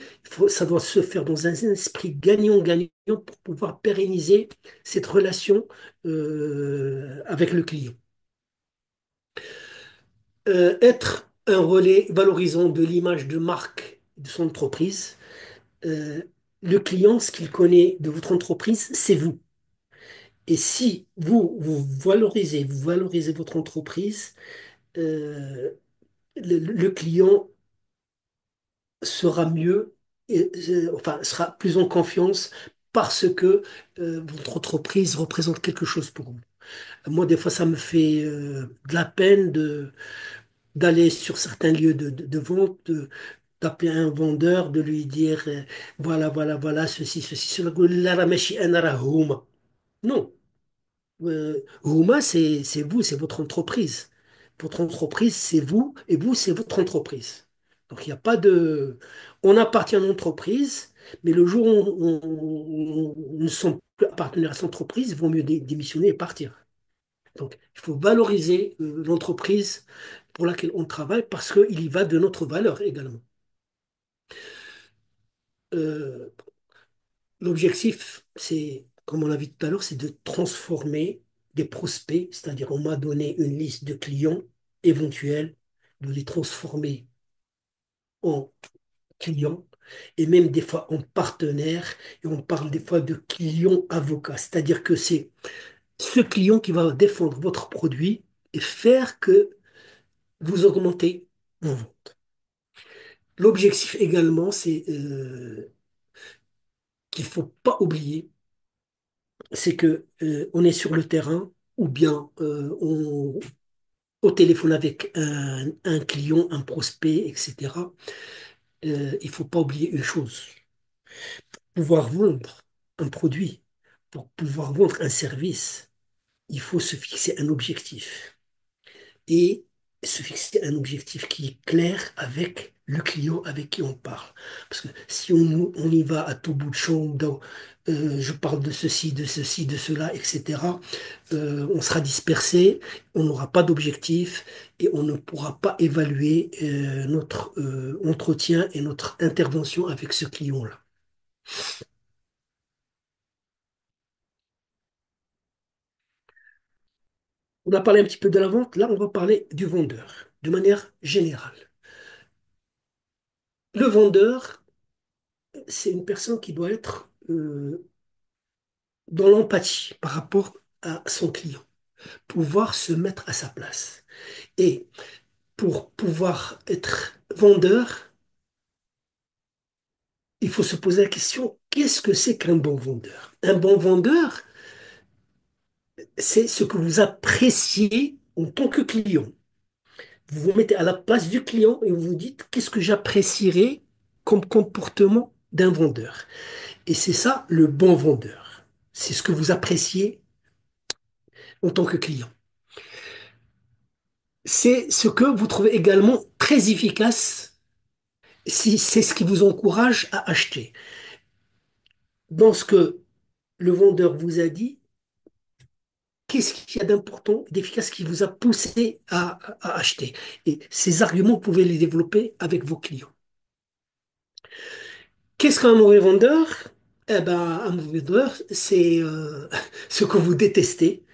ça doit se faire dans un esprit gagnant-gagnant pour pouvoir pérenniser cette relation avec le client. Être un relais valorisant de l'image de marque de son entreprise. Euh, le client, ce qu'il connaît de votre entreprise, c'est vous. Et si vous valorisez votre entreprise, euh, le client sera mieux, enfin, sera plus en confiance parce que votre entreprise représente quelque chose pour vous. Moi, des fois, ça me fait de la peine d'aller sur certains lieux de vente, d'appeler un vendeur, de lui dire voilà, voilà, voilà, ceci, cela. Non. Houma, c'est vous, c'est votre entreprise. Votre entreprise, c'est vous, et vous, c'est votre entreprise. Donc, il n'y a pas de... On appartient à l'entreprise, mais le jour où on ne sommes plus partenaires à cette entreprise, il vaut mieux démissionner et partir. Donc, il faut valoriser l'entreprise pour laquelle on travaille parce qu'il y va de notre valeur également. Euh, L'objectif, c'est, comme on l'a vu tout à l'heure, c'est de transformer des prospects, c'est-à-dire on m'a donné une liste de clients éventuels, de les transformer en clients et même des fois en partenaire, et on parle des fois de client avocat, c'est-à-dire que c'est ce client qui va défendre votre produit et faire que vous augmentez vos ventes. L'objectif également, c'est qu'il faut pas oublier, c'est que on est sur le terrain ou bien au téléphone avec un client, un prospect, etc. Il faut pas oublier une chose. Pouvoir vendre un produit, pour pouvoir vendre un service, il faut se fixer un objectif. Et se fixer un objectif qui est clair avec le client avec qui on parle. Parce que si on y va à tout bout de champ, je parle de ceci, de cela, etc., on sera dispersé, on n'aura pas d'objectif et on ne pourra pas évaluer notre entretien et notre intervention avec ce client-là. On a parlé un petit peu de la vente, là on va parler du vendeur, de manière générale. Le vendeur, c'est une personne qui doit être dans l'empathie par rapport à son client, pouvoir se mettre à sa place. Et pour pouvoir être vendeur, il faut se poser la question, qu'est-ce que c'est qu'un bon vendeur? Un bon vendeur, c'est ce que vous appréciez en tant que client. Vous vous mettez à la place du client et vous vous dites, qu'est-ce que j'apprécierais comme comportement d'un vendeur? Et c'est ça le bon vendeur. C'est ce que vous appréciez en tant que client. C'est ce que vous trouvez également très efficace si c'est ce qui vous encourage à acheter. Dans ce que le vendeur vous a dit, qu'est-ce qu'il y a d'important, d'efficace qui vous a poussé à acheter? Et ces arguments, vous pouvez les développer avec vos clients. Qu'est-ce qu'un mauvais vendeur? Eh ben, un mauvais vendeur, c'est ce que vous détestez.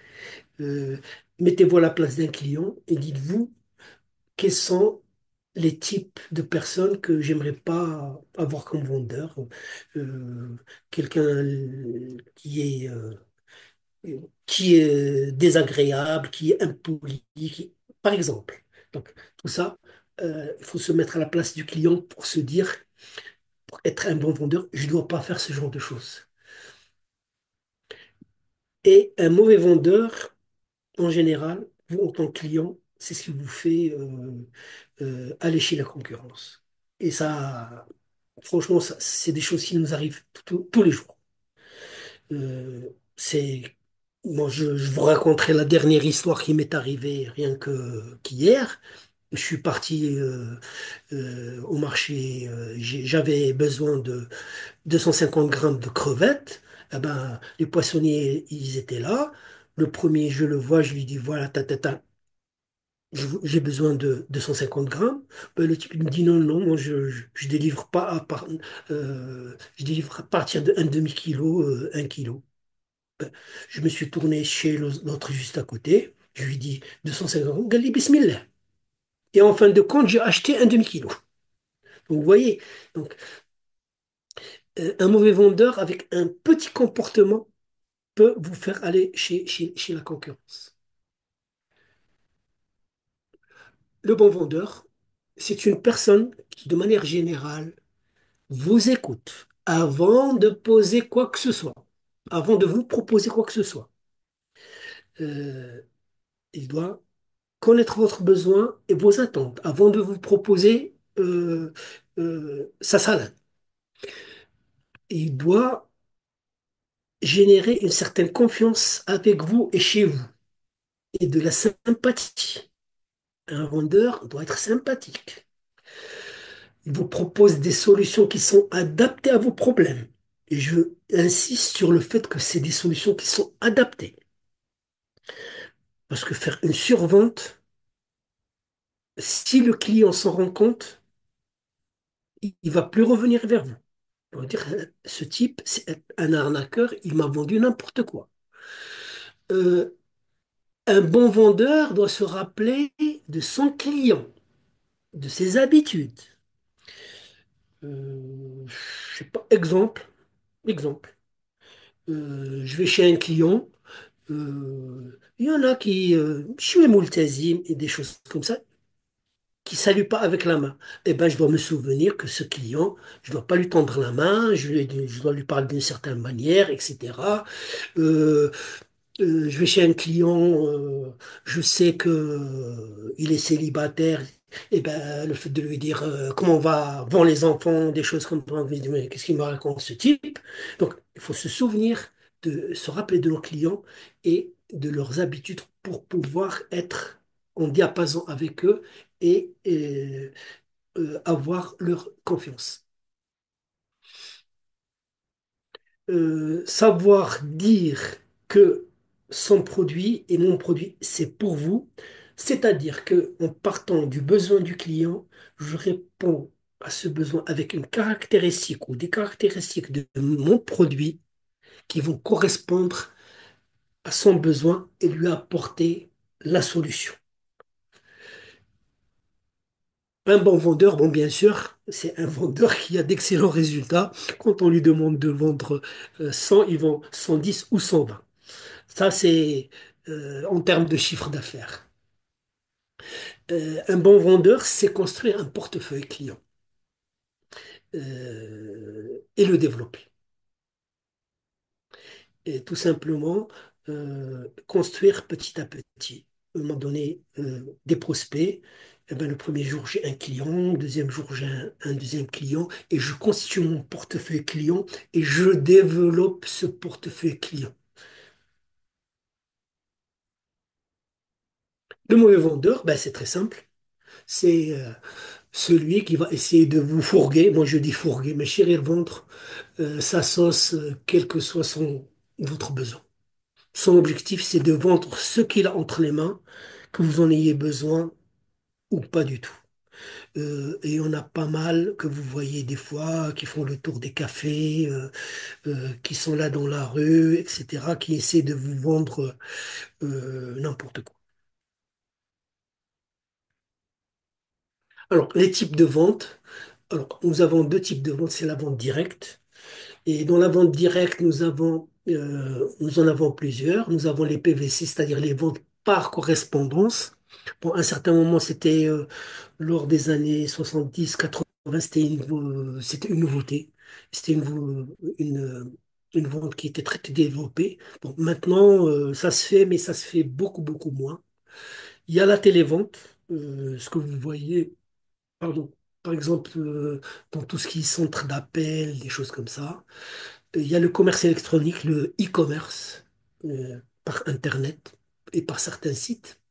Euh, Mettez-vous à la place d'un client et dites-vous quels sont les types de personnes que j'aimerais pas avoir comme vendeur. Quelqu'un qui est désagréable, qui est impoli, par exemple. Donc, tout ça, il faut se mettre à la place du client pour se dire, pour être un bon vendeur, je ne dois pas faire ce genre de choses. Et un mauvais vendeur, en général, vous, en tant que client, c'est ce qui vous fait aller chez la concurrence. Et ça, franchement, c'est des choses qui nous arrivent tous les jours. C'est Moi, je vous raconterai la dernière histoire qui m'est arrivée rien que qu'hier. Je suis parti au marché, j'avais besoin de 250 grammes de crevettes. Eh ben, les poissonniers, ils étaient là. Le premier, je le vois, je lui dis, voilà, j'ai besoin de 250 grammes. Ben, le type il me dit, non, non, moi, je délivre pas je délivre à partir de un demi-kilo, 1 kilo. Ben, je me suis tourné chez l'autre juste à côté. Je lui dis 250 grammes. Gali, bismillah. Et en fin de compte, j'ai acheté un demi-kilo. Donc, vous voyez, donc, un mauvais vendeur avec un petit comportement peut vous faire aller chez la concurrence. Le bon vendeur, c'est une personne qui, de manière générale, vous écoute avant de poser quoi que ce soit, avant de vous proposer quoi que ce soit. Euh, il doit connaître votre besoin et vos attentes avant de vous proposer sa salade. Il doit générer une certaine confiance avec vous et chez vous et de la sympathie. Un vendeur doit être sympathique. Il vous propose des solutions qui sont adaptées à vos problèmes. Et je insiste sur le fait que c'est des solutions qui sont adaptées. Parce que faire une survente, si le client s'en rend compte, il ne va plus revenir vers vous. On va dire, ce type, c'est un arnaqueur, il m'a vendu n'importe quoi. Euh, un bon vendeur doit se rappeler de son client, de ses habitudes. Je sais pas, exemple. Je vais chez un client, il y en a qui, chez Multazim et des choses comme ça, qui ne saluent pas avec la main. Eh ben, je dois me souvenir que ce client, je ne dois pas lui tendre la main, je dois lui parler d'une certaine manière, etc. Euh, je vais chez un client, je sais que il est célibataire, et ben le fait de lui dire vont les enfants, des choses comme ça, on me dit, mais qu'est-ce qu'il me raconte ce type? Donc il faut se souvenir de se rappeler de nos clients et de leurs habitudes pour pouvoir être en diapason avec eux et avoir leur confiance. Savoir dire que son produit et mon produit, c'est pour vous, c'est-à-dire que en partant du besoin du client, je réponds à ce besoin avec une caractéristique ou des caractéristiques de mon produit qui vont correspondre à son besoin et lui apporter la solution. Un bon vendeur, bon, bien sûr, c'est un vendeur qui a d'excellents résultats. Quand on lui demande de vendre 100, ils vend 110 ou 120. Ça, c'est en termes de chiffre d'affaires. Un bon vendeur, c'est construire un portefeuille client et le développer. Et tout simplement, construire petit à petit. À un moment donné, des prospects. Eh ben, le premier jour, j'ai un client. Le deuxième jour, j'ai un deuxième client. Et je constitue mon portefeuille client et je développe ce portefeuille client. Le mauvais vendeur, ben, c'est très simple. C'est celui qui va essayer de vous fourguer, moi je dis fourguer, mais chérir vendre sa sauce, quel que soit votre besoin. Son objectif, c'est de vendre ce qu'il a entre les mains, que vous en ayez besoin ou pas du tout. Et on a pas mal que vous voyez des fois qui font le tour des cafés, qui sont là dans la rue, etc., qui essaient de vous vendre n'importe quoi. Alors, les types de vente. Alors, nous avons deux types de vente. C'est la vente directe. Et dans la vente directe, nous en avons plusieurs. Nous avons les PVC, c'est-à-dire les ventes par correspondance. Bon, à un certain moment, c'était lors des années 70-80, c'était une nouveauté. C'était une vente qui était très développée. Bon, maintenant, ça se fait, mais ça se fait beaucoup, beaucoup moins. Il y a la télévente, ce que vous voyez, pardon, par exemple, dans tout ce qui est centre d'appel, des choses comme ça. Il y a le commerce électronique, le e-commerce, par Internet et par certains sites.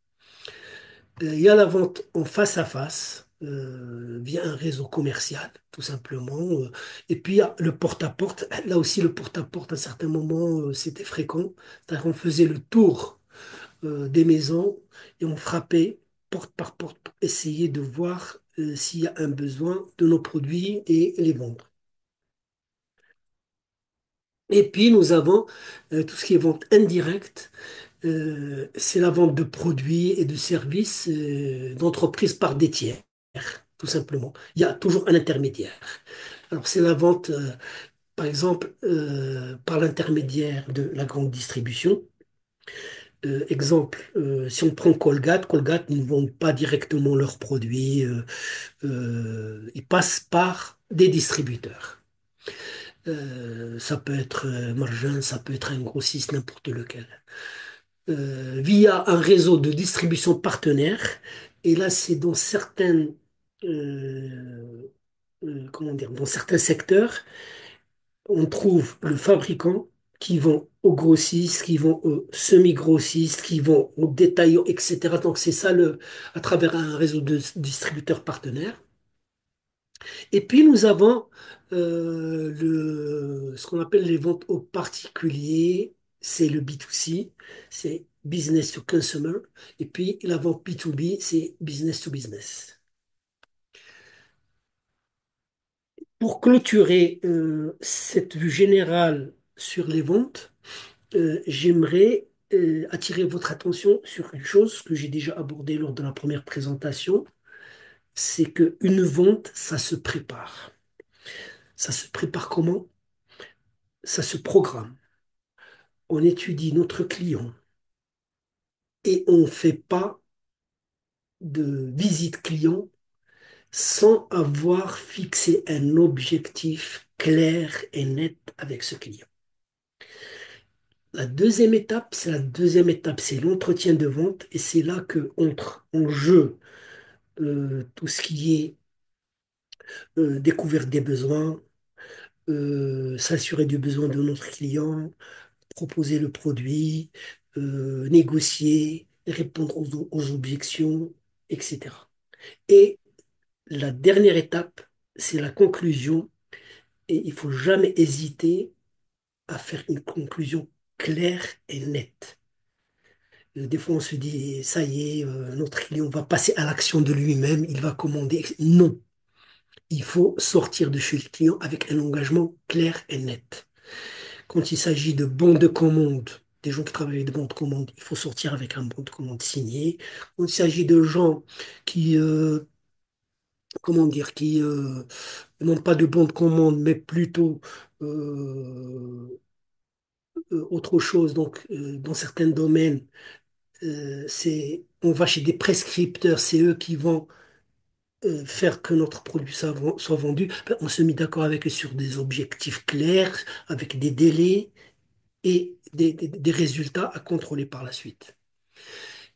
Il y a la vente en face à face, via un réseau commercial, tout simplement. Et puis il y a le porte-à-porte. Là aussi, le porte-à-porte, à un certain moment, c'était fréquent. C'est-à-dire qu'on faisait le tour des maisons et on frappait porte par porte pour essayer de voir s'il y a un besoin de nos produits et les vendre. Et puis nous avons tout ce qui est vente indirecte. C'est la vente de produits et de services d'entreprises par des tiers, tout simplement. Il y a toujours un intermédiaire. Alors c'est la vente, par exemple, par l'intermédiaire de la grande distribution. Exemple, si on prend Colgate, Colgate ne vend pas directement leurs produits, ils passent par des distributeurs. Ça peut être Margin, ça peut être un grossiste, n'importe lequel. Via un réseau de distribution partenaire. Et là, c'est dans comment dire, dans certains secteurs, on trouve le fabricant qui vend aux grossistes, qui vend aux semi-grossistes, qui vend aux détaillants, etc. Donc c'est ça à travers un réseau de distributeurs partenaires. Et puis nous avons ce qu'on appelle les ventes aux particuliers, c'est le B2C, c'est business to consumer. Et puis la vente B2B, c'est business to business. Pour clôturer cette vue générale sur les ventes, j'aimerais attirer votre attention sur une chose que j'ai déjà abordée lors de la première présentation, c'est qu'une vente, ça se prépare. Ça se prépare comment? Ça se programme. On étudie notre client et on ne fait pas de visite client sans avoir fixé un objectif clair et net avec ce client. La deuxième étape, c'est l'entretien de vente et c'est là que entre en jeu tout ce qui est découverte des besoins, s'assurer du besoin de notre client, proposer le produit, négocier, répondre aux objections, etc. Et la dernière étape, c'est la conclusion. Et il faut jamais hésiter à faire une conclusion claire et nette. Des fois, on se dit, ça y est, notre client va passer à l'action de lui-même, il va commander. Non, il faut sortir de chez le client avec un engagement clair et net. Quand il s'agit de bons de commande, des gens qui travaillent avec des bons de commande, il faut sortir avec un bon de commande signé. Quand il s'agit de gens qui, comment dire, qui n'ont pas de bon de commande, mais plutôt autre chose, donc dans certains domaines, on va chez des prescripteurs, c'est eux qui vont faire que notre produit soit vendu. Ben, on se met d'accord avec eux sur des objectifs clairs, avec des délais et des résultats à contrôler par la suite.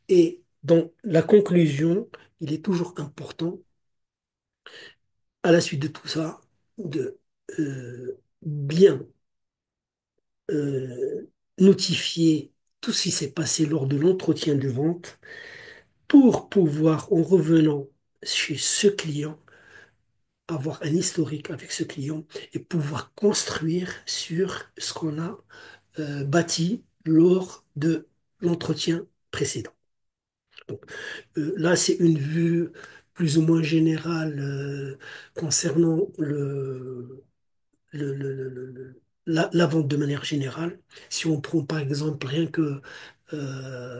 Et dans la conclusion, il est toujours important, à la suite de tout ça, de bien euh, notifier tout ce qui s'est passé lors de l'entretien de vente pour pouvoir, en revenant chez ce client, avoir un historique avec ce client et pouvoir construire sur ce qu'on a bâti lors de l'entretien précédent. Donc, là, c'est une vue plus ou moins générale concernant la vente de manière générale. Si on prend par exemple rien que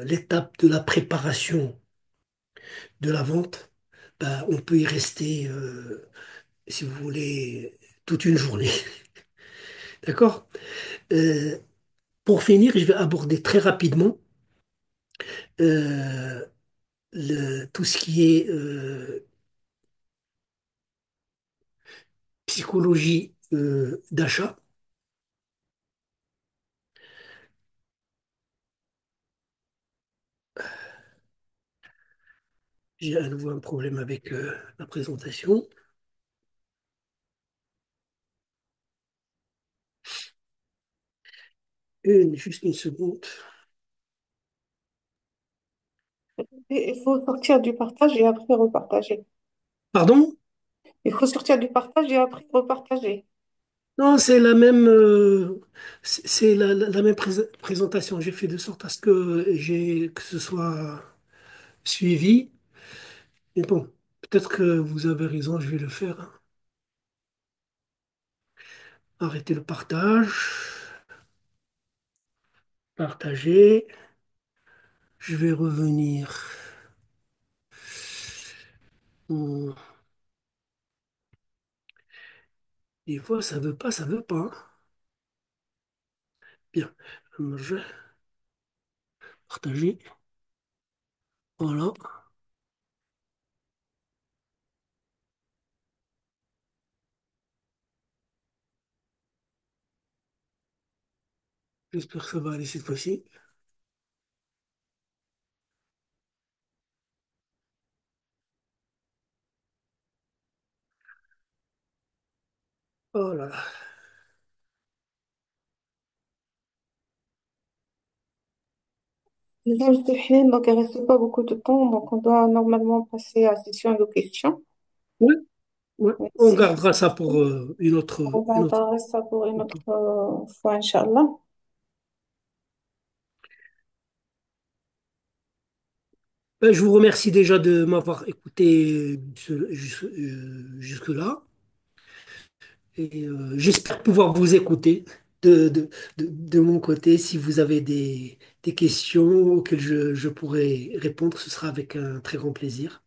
l'étape de la préparation de la vente, ben, on peut y rester, si vous voulez, toute une journée. D'accord? Euh, pour finir, je vais aborder très rapidement euh, tout ce qui est psychologie d'achat. J'ai à nouveau un problème avec la présentation. Juste une seconde. Et il faut sortir du partage et après repartager. Pardon? Il faut sortir du partage et après repartager. Non, c'est la même, c'est la même présentation. J'ai fait de sorte à ce que ce soit suivi. Mais bon, peut-être que vous avez raison, je vais le faire, hein. Arrêter le partage, partager. Je vais revenir. Hmm, des fois, ça veut pas, hein. Bien. Je vais partager. Voilà. J'espère que ça va aller cette fois-ci. Oh là là. Les institutions, donc il ne reste pas beaucoup de temps, donc on doit normalement passer à la session de questions. Oui, oui. Oui, On si gardera ça pour on une autre. va ça pour une autre fois, Inch'Allah. Ben, je vous remercie déjà de m'avoir écouté jusque-là. Et j'espère pouvoir vous écouter de mon côté. Si vous avez des questions auxquelles je pourrai répondre, ce sera avec un très grand plaisir.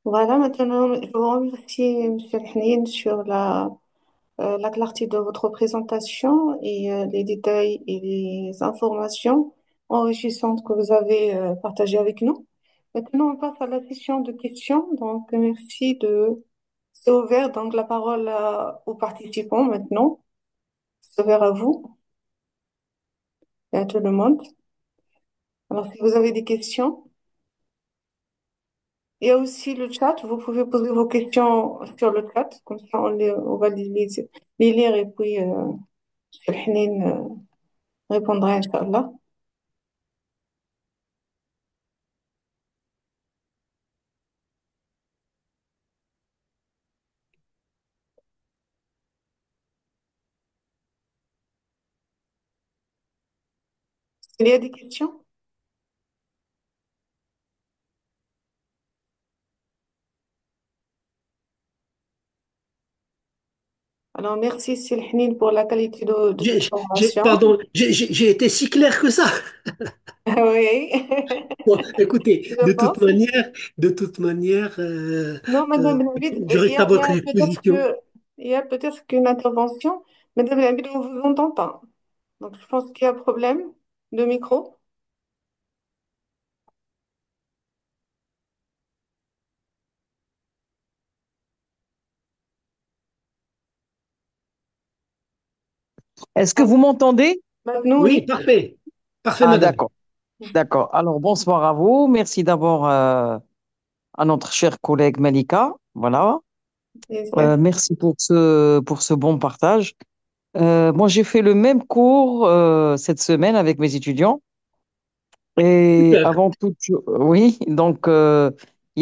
Voilà, maintenant, je vous remercie, Monsieur Hnin, sur la clarté de votre présentation et les détails et les informations enrichissantes que vous avez partagées avec nous. Maintenant, on passe à la session de questions. Donc, merci de... C'est ouvert, donc la parole aux participants maintenant. C'est ouvert à vous et à tout le monde. Alors, si vous avez des questions, il y a aussi le chat. Vous pouvez poser vos questions sur le chat. Comme ça, on va les lire et puis Monsieur Hnin répondra, Inch'Allah. Il y a des questions? Alors, merci Céline pour la qualité de cette formation. Pardon, j'ai été si clair que ça. Oui, Bon, écoutez, je pense. de toute manière, Non, euh, Madame Benhabid, je reste à il y votre a peut-être disposition. il y a peut-être qu'une intervention. Madame Benhabid, on vous entend pas. Donc, je pense qu'il y a problème de micro. Est-ce que Ah, vous m'entendez? maintenant, Oui, oui. parfait. Parfait, Ah, madame. d'accord, d'accord. Alors, bonsoir à vous. Merci d'abord à notre chère collègue Malika. Voilà. Exact. Merci pour ce bon partage. Moi, j'ai fait le même cours cette semaine avec mes étudiants. Et Super. avant tout, oui, donc il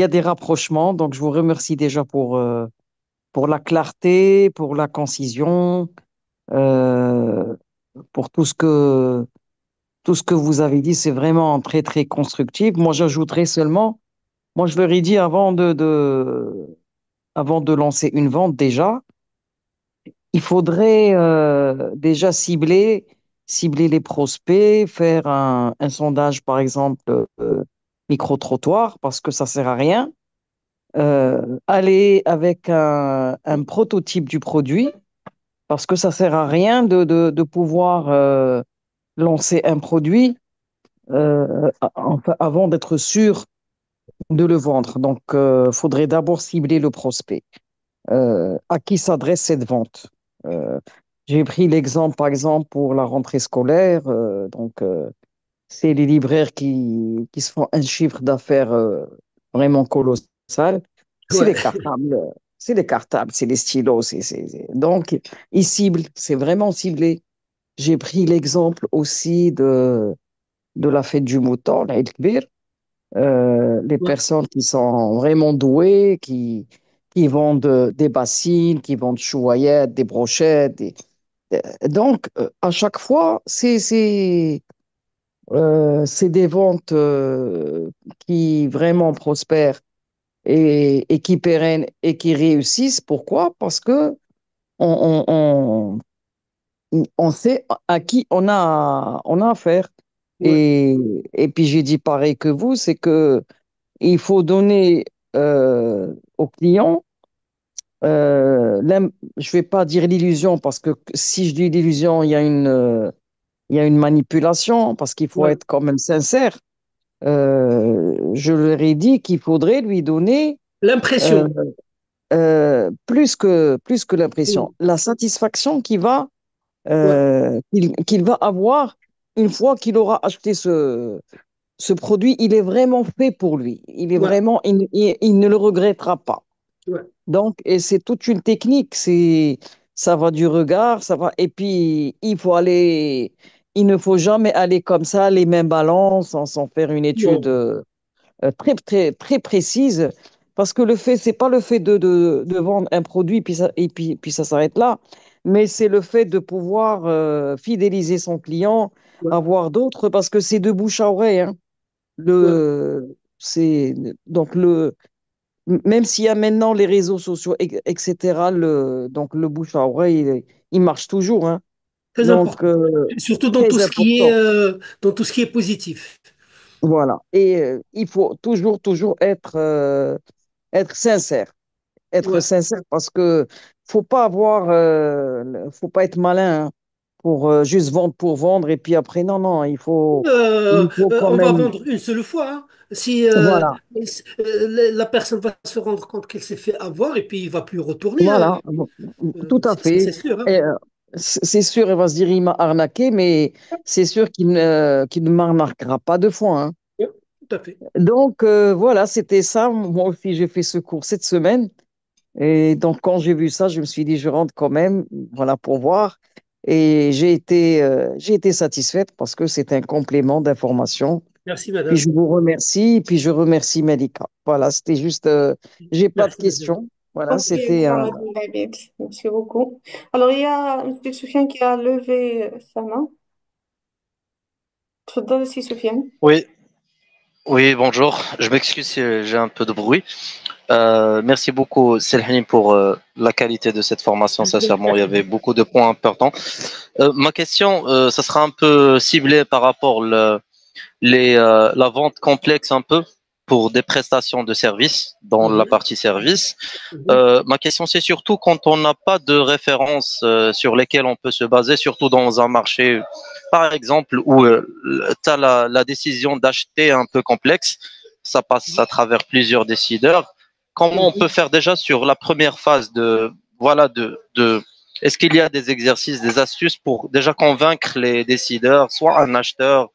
y a des rapprochements. Donc, je vous remercie déjà pour la clarté, pour la concision, euh, pour tout ce que vous avez dit, c'est vraiment très, très constructif. Moi, j'ajouterais seulement, moi, je leur ai dit avant de lancer une vente déjà, il faudrait déjà cibler les prospects, faire un sondage, par exemple, micro-trottoir, parce que ça sert à rien. Aller avec un prototype du produit, parce que ça sert à rien de pouvoir lancer un produit enfin, avant d'être sûr de le vendre. Donc, il faudrait d'abord cibler le prospect. À qui s'adresse cette vente? Euh, j'ai pris l'exemple, par exemple, pour la rentrée scolaire. C'est les libraires qui se font un chiffre d'affaires vraiment colossal. C'est Ouais, les cartables. C'est les cartables, c'est les stylos. Donc, ils ciblent, c'est vraiment ciblé. J'ai pris l'exemple aussi de la fête du mouton, l'Aïd Kbir. Les ouais, personnes qui sont vraiment douées, qui vendent des bassines, qui vendent chouaillettes, des brochettes. À chaque fois, c'est des ventes qui vraiment prospèrent et qui pérennent et qui réussissent. Pourquoi? Parce que on sait à qui on a affaire. ouais, Et puis j'ai dit pareil que vous, c'est que il faut donner au client, je vais pas dire l'illusion, parce que si je dis l'illusion, il y a une manipulation, parce qu'il faut ouais. être quand même sincère. Je leur ai dit qu'il faudrait lui donner euh, L'impression. plus que l'impression, Oui, la satisfaction ouais, qu'il va avoir une fois qu'il aura acheté ce produit. Il est vraiment fait pour lui. Il est ouais, vraiment, il ne le regrettera pas. ouais. Donc, et c'est toute une technique. Ça va du regard, ça va. Et puis, il ne faut jamais aller comme ça, les mains ballants, sans faire une étude Non, très, très, très précise. Parce que c'est pas le fait de vendre un produit puis ça s'arrête là, mais c'est le fait de pouvoir fidéliser son client, ouais, avoir d'autres, parce que c'est de bouche à oreille, hein. ouais. C'est, donc même s'il y a maintenant les réseaux sociaux, etc., donc le bouche à oreille, il marche toujours, hein. Très Donc, important. Surtout très important. dans tout ce qui est positif. Voilà. Et il faut toujours, toujours être être sincère. Être Ouais. sincère parce que faut pas être malin hein, pour juste vendre pour vendre et puis après, non, non, il faut quand On va même, vendre une seule fois, hein. Si voilà, la personne va se rendre compte qu'elle s'est fait avoir et puis il va plus retourner, hein. voilà, tout à Ça, fait. c'est sûr, hein. Et, c'est sûr, il va se dire, il m'a arnaqué, mais c'est sûr qu'il ne m'arnaquera pas deux fois, hein. Ouais, tout à fait. Donc, voilà, c'était ça. Moi aussi, j'ai fait ce cours cette semaine. Et donc, quand j'ai vu ça, je me suis dit, je rentre quand même, voilà, pour voir. Et j'ai été satisfaite parce que c'est un complément d'information. Merci, Puis madame. je vous remercie, puis je remercie Malika. Voilà, c'était juste, j'ai pas de Merci, madame. questions. Voilà, Ok, c'était, Mohamed Labid, merci beaucoup. Alors, il y a M. Soufiane qui a levé sa main. Tfadal, si Soufiane. Oui, oui, bonjour. Je m'excuse si j'ai un peu de bruit. Merci beaucoup, Selhani, pour la qualité de cette formation. Sincèrement, il y avait beaucoup de points importants. Ma question, ça sera un peu ciblé par rapport la vente complexe un peu pour des prestations de services dans la Mhm, partie service. mhm. Ma question, c'est surtout quand on n'a pas de références sur lesquelles on peut se baser, surtout dans un marché, par exemple, où tu as la décision d'acheter un peu complexe, ça passe à travers plusieurs décideurs. Comment on peut Mhm. faire déjà sur la première phase de, voilà, est-ce qu'il y a des exercices, des astuces pour déjà convaincre les décideurs, soit un acheteur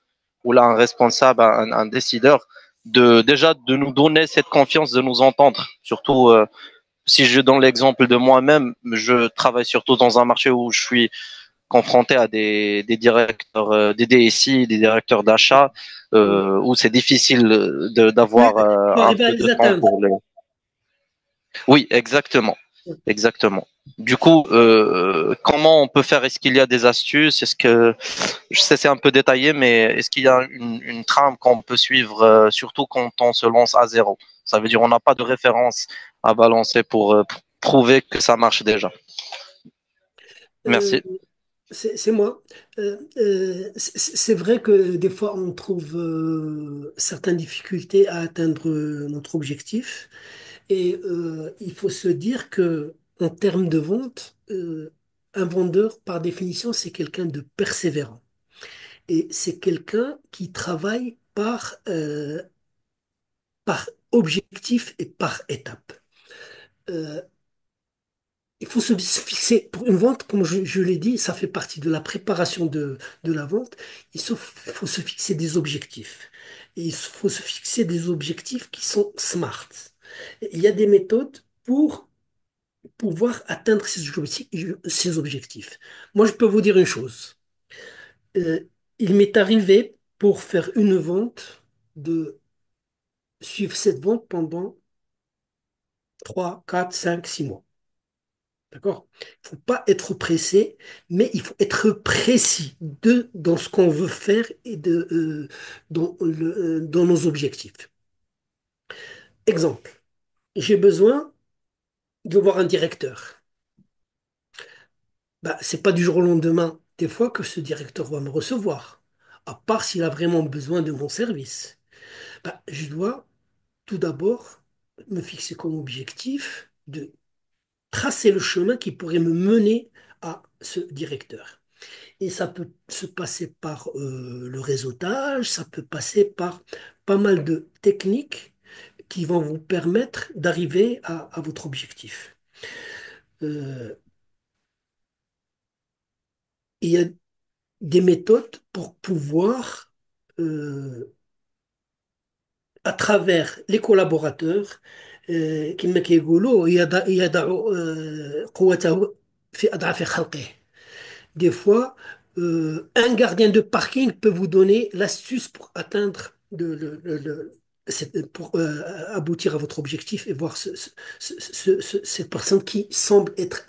ou là un responsable, un décideur, de déjà de nous donner cette confiance, de nous entendre, surtout si je donne l'exemple de moi-même, je travaille surtout dans un marché où je suis confronté à des directeurs, des DSI, des directeurs d'achat, où c'est difficile Tu d'avoir tu un arrives à peu les de temps atteindre. pour les. Oui, exactement, exactement. Du coup, comment on peut faire? Est-ce qu'il y a des astuces? Est-ce que je sais c'est un peu détaillé, mais est-ce qu'il y a une trame qu'on peut suivre, surtout quand on se lance à zéro? Ça veut dire on n'a pas de référence à balancer pour prouver que ça marche déjà. Euh, Merci. c'est moi. C'est vrai que des fois, on trouve certaines difficultés à atteindre notre objectif. Et il faut se dire que en termes de vente, un vendeur, par définition, c'est quelqu'un de persévérant. Et c'est quelqu'un qui travaille par objectif et par étape. Euh, il faut se fixer pour une vente, comme je l'ai dit, ça fait partie de la préparation de la vente. Faut se fixer des objectifs. Et il faut se fixer des objectifs qui sont smart. Il y a des méthodes pour pouvoir atteindre ces objectifs. Moi, je peux vous dire une chose. Euh, il m'est arrivé pour faire une vente de suivre cette vente pendant 3, 4, 5, 6 mois. D'accord? Il ne faut pas être pressé, mais il faut être précis dans ce qu'on veut faire et dans nos objectifs. Exemple, j'ai besoin de voir un directeur. Bah, c'est pas du jour au lendemain, des fois, que ce directeur va me recevoir, à part s'il a vraiment besoin de mon service. Bah, je dois tout d'abord me fixer comme objectif de tracer le chemin qui pourrait me mener à ce directeur. Et ça peut se passer par le réseautage, ça peut passer par pas mal de techniques qui vont vous permettre d'arriver à votre objectif. Euh, il y a des méthodes pour pouvoir, à travers les collaborateurs, كما كيقولوا يضع قوته في أضعاف خلقه. Des fois, un gardien de parking peut vous donner l'astuce pour atteindre pour aboutir à votre objectif et voir cette personne qui semble être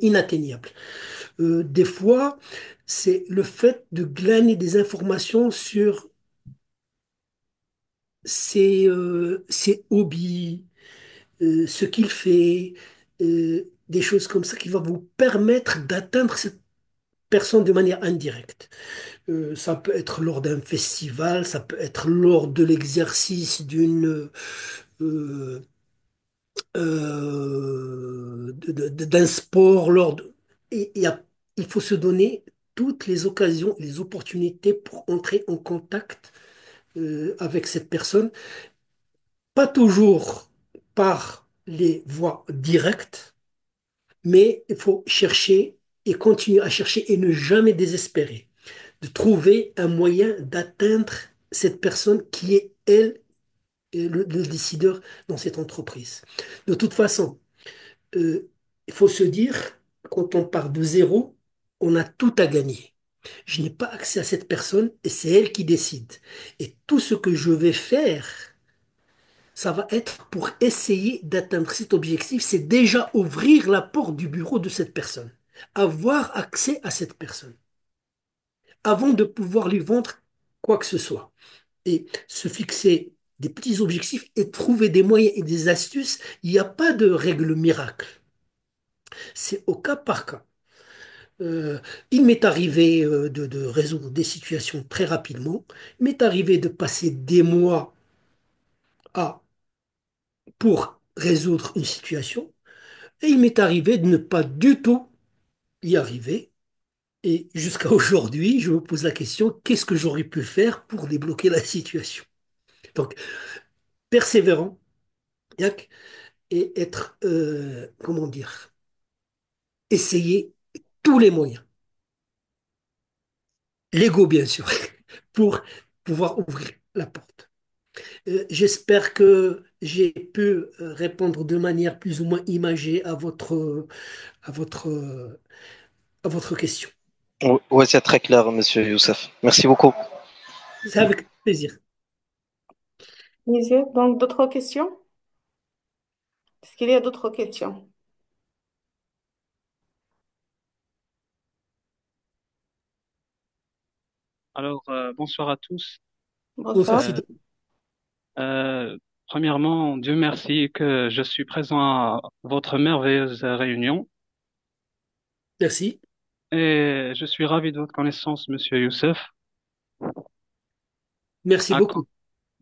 inatteignable. Des fois, c'est le fait de glaner des informations sur ses hobbies, ce qu'il fait, des choses comme ça qui vont vous permettre d'atteindre cette personne de manière indirecte. Ça peut être lors d'un festival, ça peut être lors de l'exercice d'une d'un sport, et il faut se donner toutes les occasions, les opportunités pour entrer en contact avec cette personne, pas toujours par les voies directes, mais il faut chercher et continuer à chercher et ne jamais désespérer, de trouver un moyen d'atteindre cette personne qui est, elle, le décideur dans cette entreprise. De toute façon, il faut se dire, quand on part de zéro, on a tout à gagner. Je n'ai pas accès à cette personne et c'est elle qui décide. Et tout ce que je vais faire, ça va être pour essayer d'atteindre cet objectif. C'est déjà ouvrir la porte du bureau de cette personne, avoir accès à cette personne, avant de pouvoir lui vendre quoi que ce soit. Et se fixer des petits objectifs et trouver des moyens et des astuces, il n'y a pas de règle miracle. C'est au cas par cas. Euh, il m'est arrivé de résoudre des situations très rapidement. Il m'est arrivé de passer des mois à, pour résoudre une situation. Et il m'est arrivé de ne pas du tout y arriver. Et jusqu'à aujourd'hui, je me pose la question, qu'est-ce que j'aurais pu faire pour débloquer la situation? Donc, persévérant, Yac, et être, comment dire, essayer tous les moyens, légaux bien sûr, pour pouvoir ouvrir la porte. J'espère que j'ai pu répondre de manière plus ou moins imagée à votre, à votre question. Oui, c'est très clair, monsieur Youssef. Merci beaucoup. C'est avec plaisir. Lisieux, donc d'autres questions? Est-ce qu'il y a d'autres questions? Alors, bonsoir à tous. Bonsoir, Bonsoir. Euh, Fidèle. euh, Premièrement, Dieu merci que je suis présent à votre merveilleuse réunion Merci. et je suis ravi de votre connaissance, Monsieur Youssef, Merci à, co- beaucoup.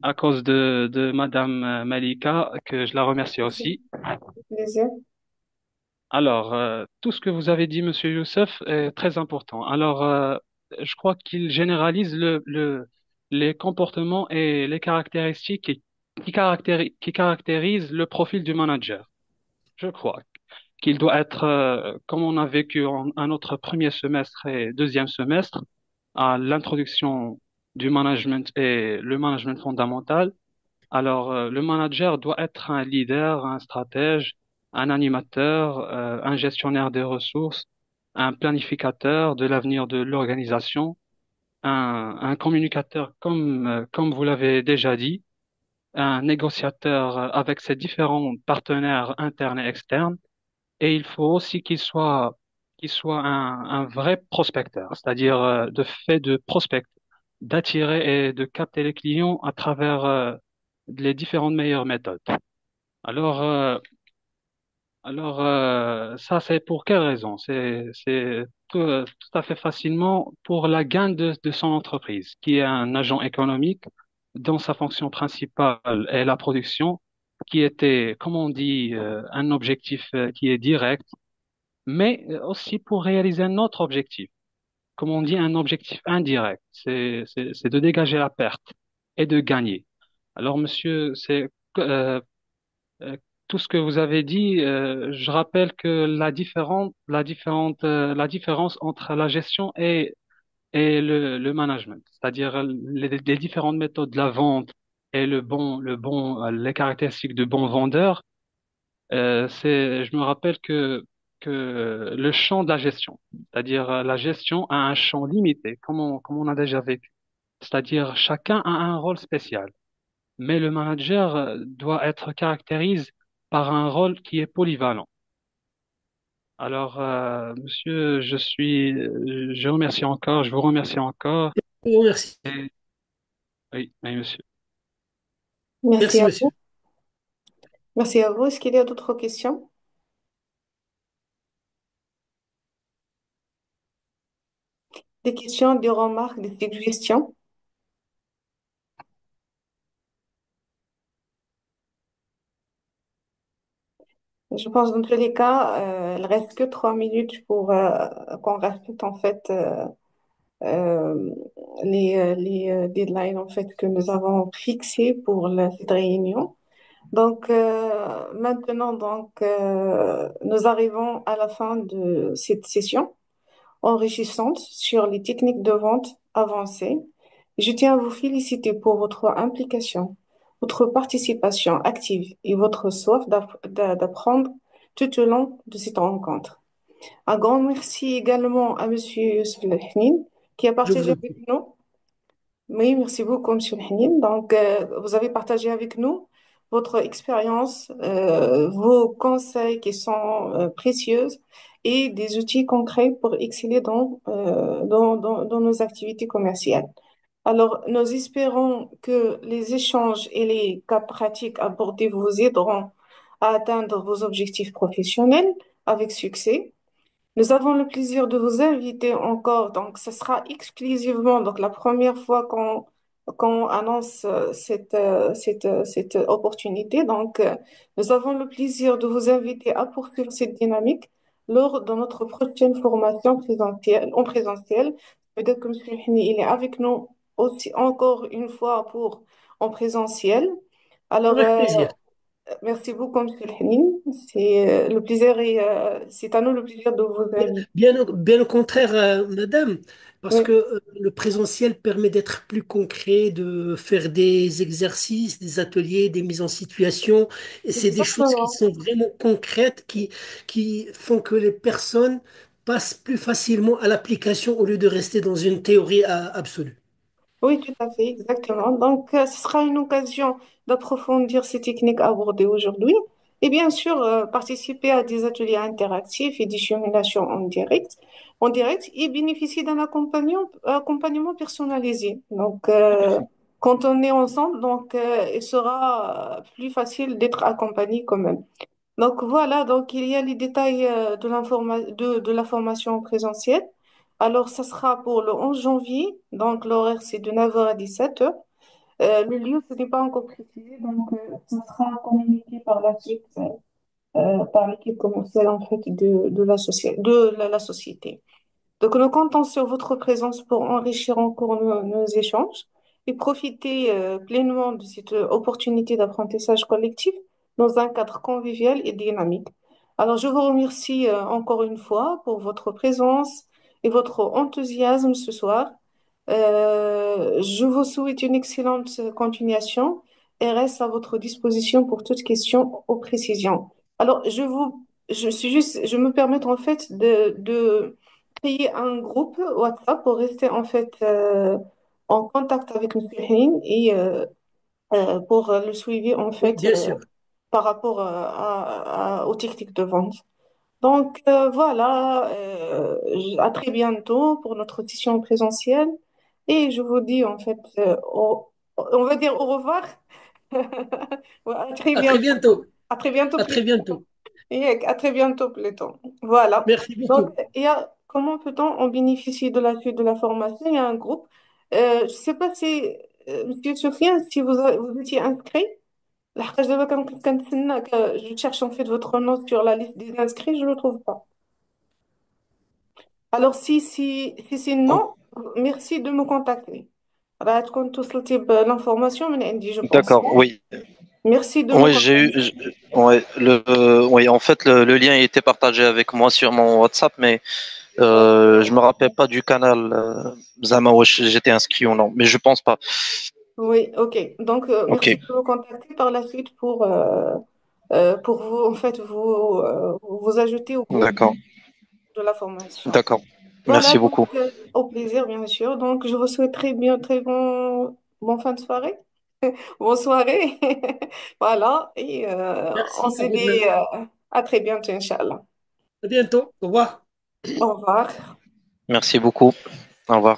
à cause de Madame Malika, que je la remercie Merci. aussi. Lisieux. Alors, tout ce que vous avez dit, Monsieur Youssef, est très important. Alors, je crois qu'il généralise les comportements et les caractéristiques qui caractérisent le profil du manager. Je crois qu'il doit être, comme on a vécu à notre premier semestre et deuxième semestre, à l'introduction du management et le management fondamental. Alors, le manager doit être un leader, un stratège, un animateur, un gestionnaire des ressources, un planificateur de l'avenir de l'organisation, un communicateur comme vous l'avez déjà dit, un négociateur avec ses différents partenaires internes et externes. Et il faut aussi qu'il soit un vrai prospecteur, c'est-à-dire de fait de prospect, d'attirer et de capter les clients à travers les différentes meilleures méthodes. Alors, ça, c'est pour quelle raison? C'est tout à fait facilement pour la gain de son entreprise, qui est un agent économique dont sa fonction principale est la production, qui était, comme on dit, un objectif qui est direct, mais aussi pour réaliser un autre objectif. Comme on dit, un objectif indirect, c'est de dégager la perte et de gagner. Alors, monsieur, euh, euh, tout ce que vous avez dit. Je rappelle que la différence entre la gestion et le management, c'est-à-dire les différentes méthodes de la vente et les caractéristiques de bon vendeur. Je me rappelle que le champ de la gestion, c'est-à-dire la gestion a un champ limité, comme on a déjà vécu. C'est-à-dire chacun a un rôle spécial. Mais le manager doit être caractérisé par un rôle qui est polyvalent. Alors, monsieur, je remercie encore, je vous remercie encore. Je vous remercie. Et, oui, oui, monsieur. Merci Merci, à monsieur. vous. Merci à vous. Est-ce qu'il y a d'autres questions? Des questions, des remarques, des suggestions? Je pense dans tous les cas, il reste que 3 minutes pour qu'on respecte en fait euh, les deadlines en fait que nous avons fixés pour cette réunion. Donc maintenant nous arrivons à la fin de cette session enrichissante sur les techniques de vente avancées. Je tiens à vous féliciter pour votre implication, votre participation active et votre soif d'apprendre tout au long de cette rencontre. Un grand merci également à Monsieur Youssef Hnin qui a Je vous partagé en avec prie. nous. Oui, merci beaucoup, Monsieur Hnin. Donc, vous avez partagé avec nous votre expérience, vos conseils qui sont précieux et des outils concrets pour exceller dans nos activités commerciales. Alors, nous espérons que les échanges et les cas pratiques abordés vous aideront à atteindre vos objectifs professionnels avec succès. Nous avons le plaisir de vous inviter encore, donc ce sera exclusivement donc la première fois qu'on annonce cette opportunité. Donc, nous avons le plaisir de vous inviter à poursuivre cette dynamique lors de notre prochaine formation présentielle, en présentiel. Peut-être que M. Hini, il est avec nous aussi encore une fois pour en présentiel. Alors, Avec plaisir. merci beaucoup, Monsieur Hnin. C'est le plaisir et c'est à nous le plaisir de vous Bien, inviter. bien au contraire, madame, parce Oui, que le présentiel permet d'être plus concret, de faire des exercices, des ateliers, des mises en situation. Et c'est des choses qui exactement. sont vraiment concrètes, qui font que les personnes passent plus facilement à l'application au lieu de rester dans une théorie absolue. Oui, tout à fait, exactement. Donc, ce sera une occasion d'approfondir ces techniques abordées aujourd'hui et bien sûr, participer à des ateliers interactifs et des simulations en direct et bénéficier d'un accompagnement personnalisé. Donc, quand on est ensemble, il sera plus facile d'être accompagné quand même. Donc voilà, donc il y a les détails de la formation présentielle. Alors ça sera pour le 11 janvier, donc l'horaire c'est de 9h à 17h. Le lieu ce n'est pas encore précisé, donc ça sera communiqué par la suite par l'équipe commerciale en fait de la société. Donc, nous comptons sur votre présence pour enrichir encore nos échanges et profiter pleinement de cette opportunité d'apprentissage collectif dans un cadre convivial et dynamique. Alors, je vous remercie encore une fois pour votre présence et votre enthousiasme ce soir. Je vous souhaite une excellente continuation et reste à votre disposition pour toute question ou précision. Alors, je me permets en fait de créer un groupe WhatsApp pour rester en fait en contact avec M. Hein et pour le suivi en Oui, fait bien sûr. par rapport aux techniques de vente. Donc voilà, à très bientôt pour notre session présentielle et je vous dis en fait, on va dire au revoir. Ouais, à très À très bientôt. bientôt. À très bientôt À plus très bientôt. et à très bientôt Pluton. Voilà. Merci Donc, beaucoup. comment peut-on en bénéficier de la suite de la formation? Il y a un groupe. Je ne sais pas si, Monsieur Sofiane, si vous étiez inscrit. لحقاش دابا كنت كنتسنى je cherche en fait votre nom sur la liste des inscrits, je ne le trouve pas. Alors, si c'est non, merci de me contacter. راه تكون توصلتي بالانفورماسيون من عندي je pense. D'accord, oui. Merci de me Oui, j'ai eu, contacter. ouais, oui, en fait, le lien était partagé avec moi sur mon WhatsApp, mais je me rappelle pas du canal, Zama, wesh, j'étais inscrit ou non, mais je pense pas. Oui, ok. Donc, Ok, merci de me contacter par la suite pour vous, en fait, vous ajouter au groupe d'accord, de la formation. d'accord. Voilà, Merci donc, beaucoup. au plaisir, bien sûr. Donc, je vous souhaite très bon fin de soirée. Bonne soirée. Voilà, et on Merci se à vous de dit même. à très bientôt, Inch'Allah. À bientôt. Au revoir. Au revoir. Merci beaucoup. Au revoir.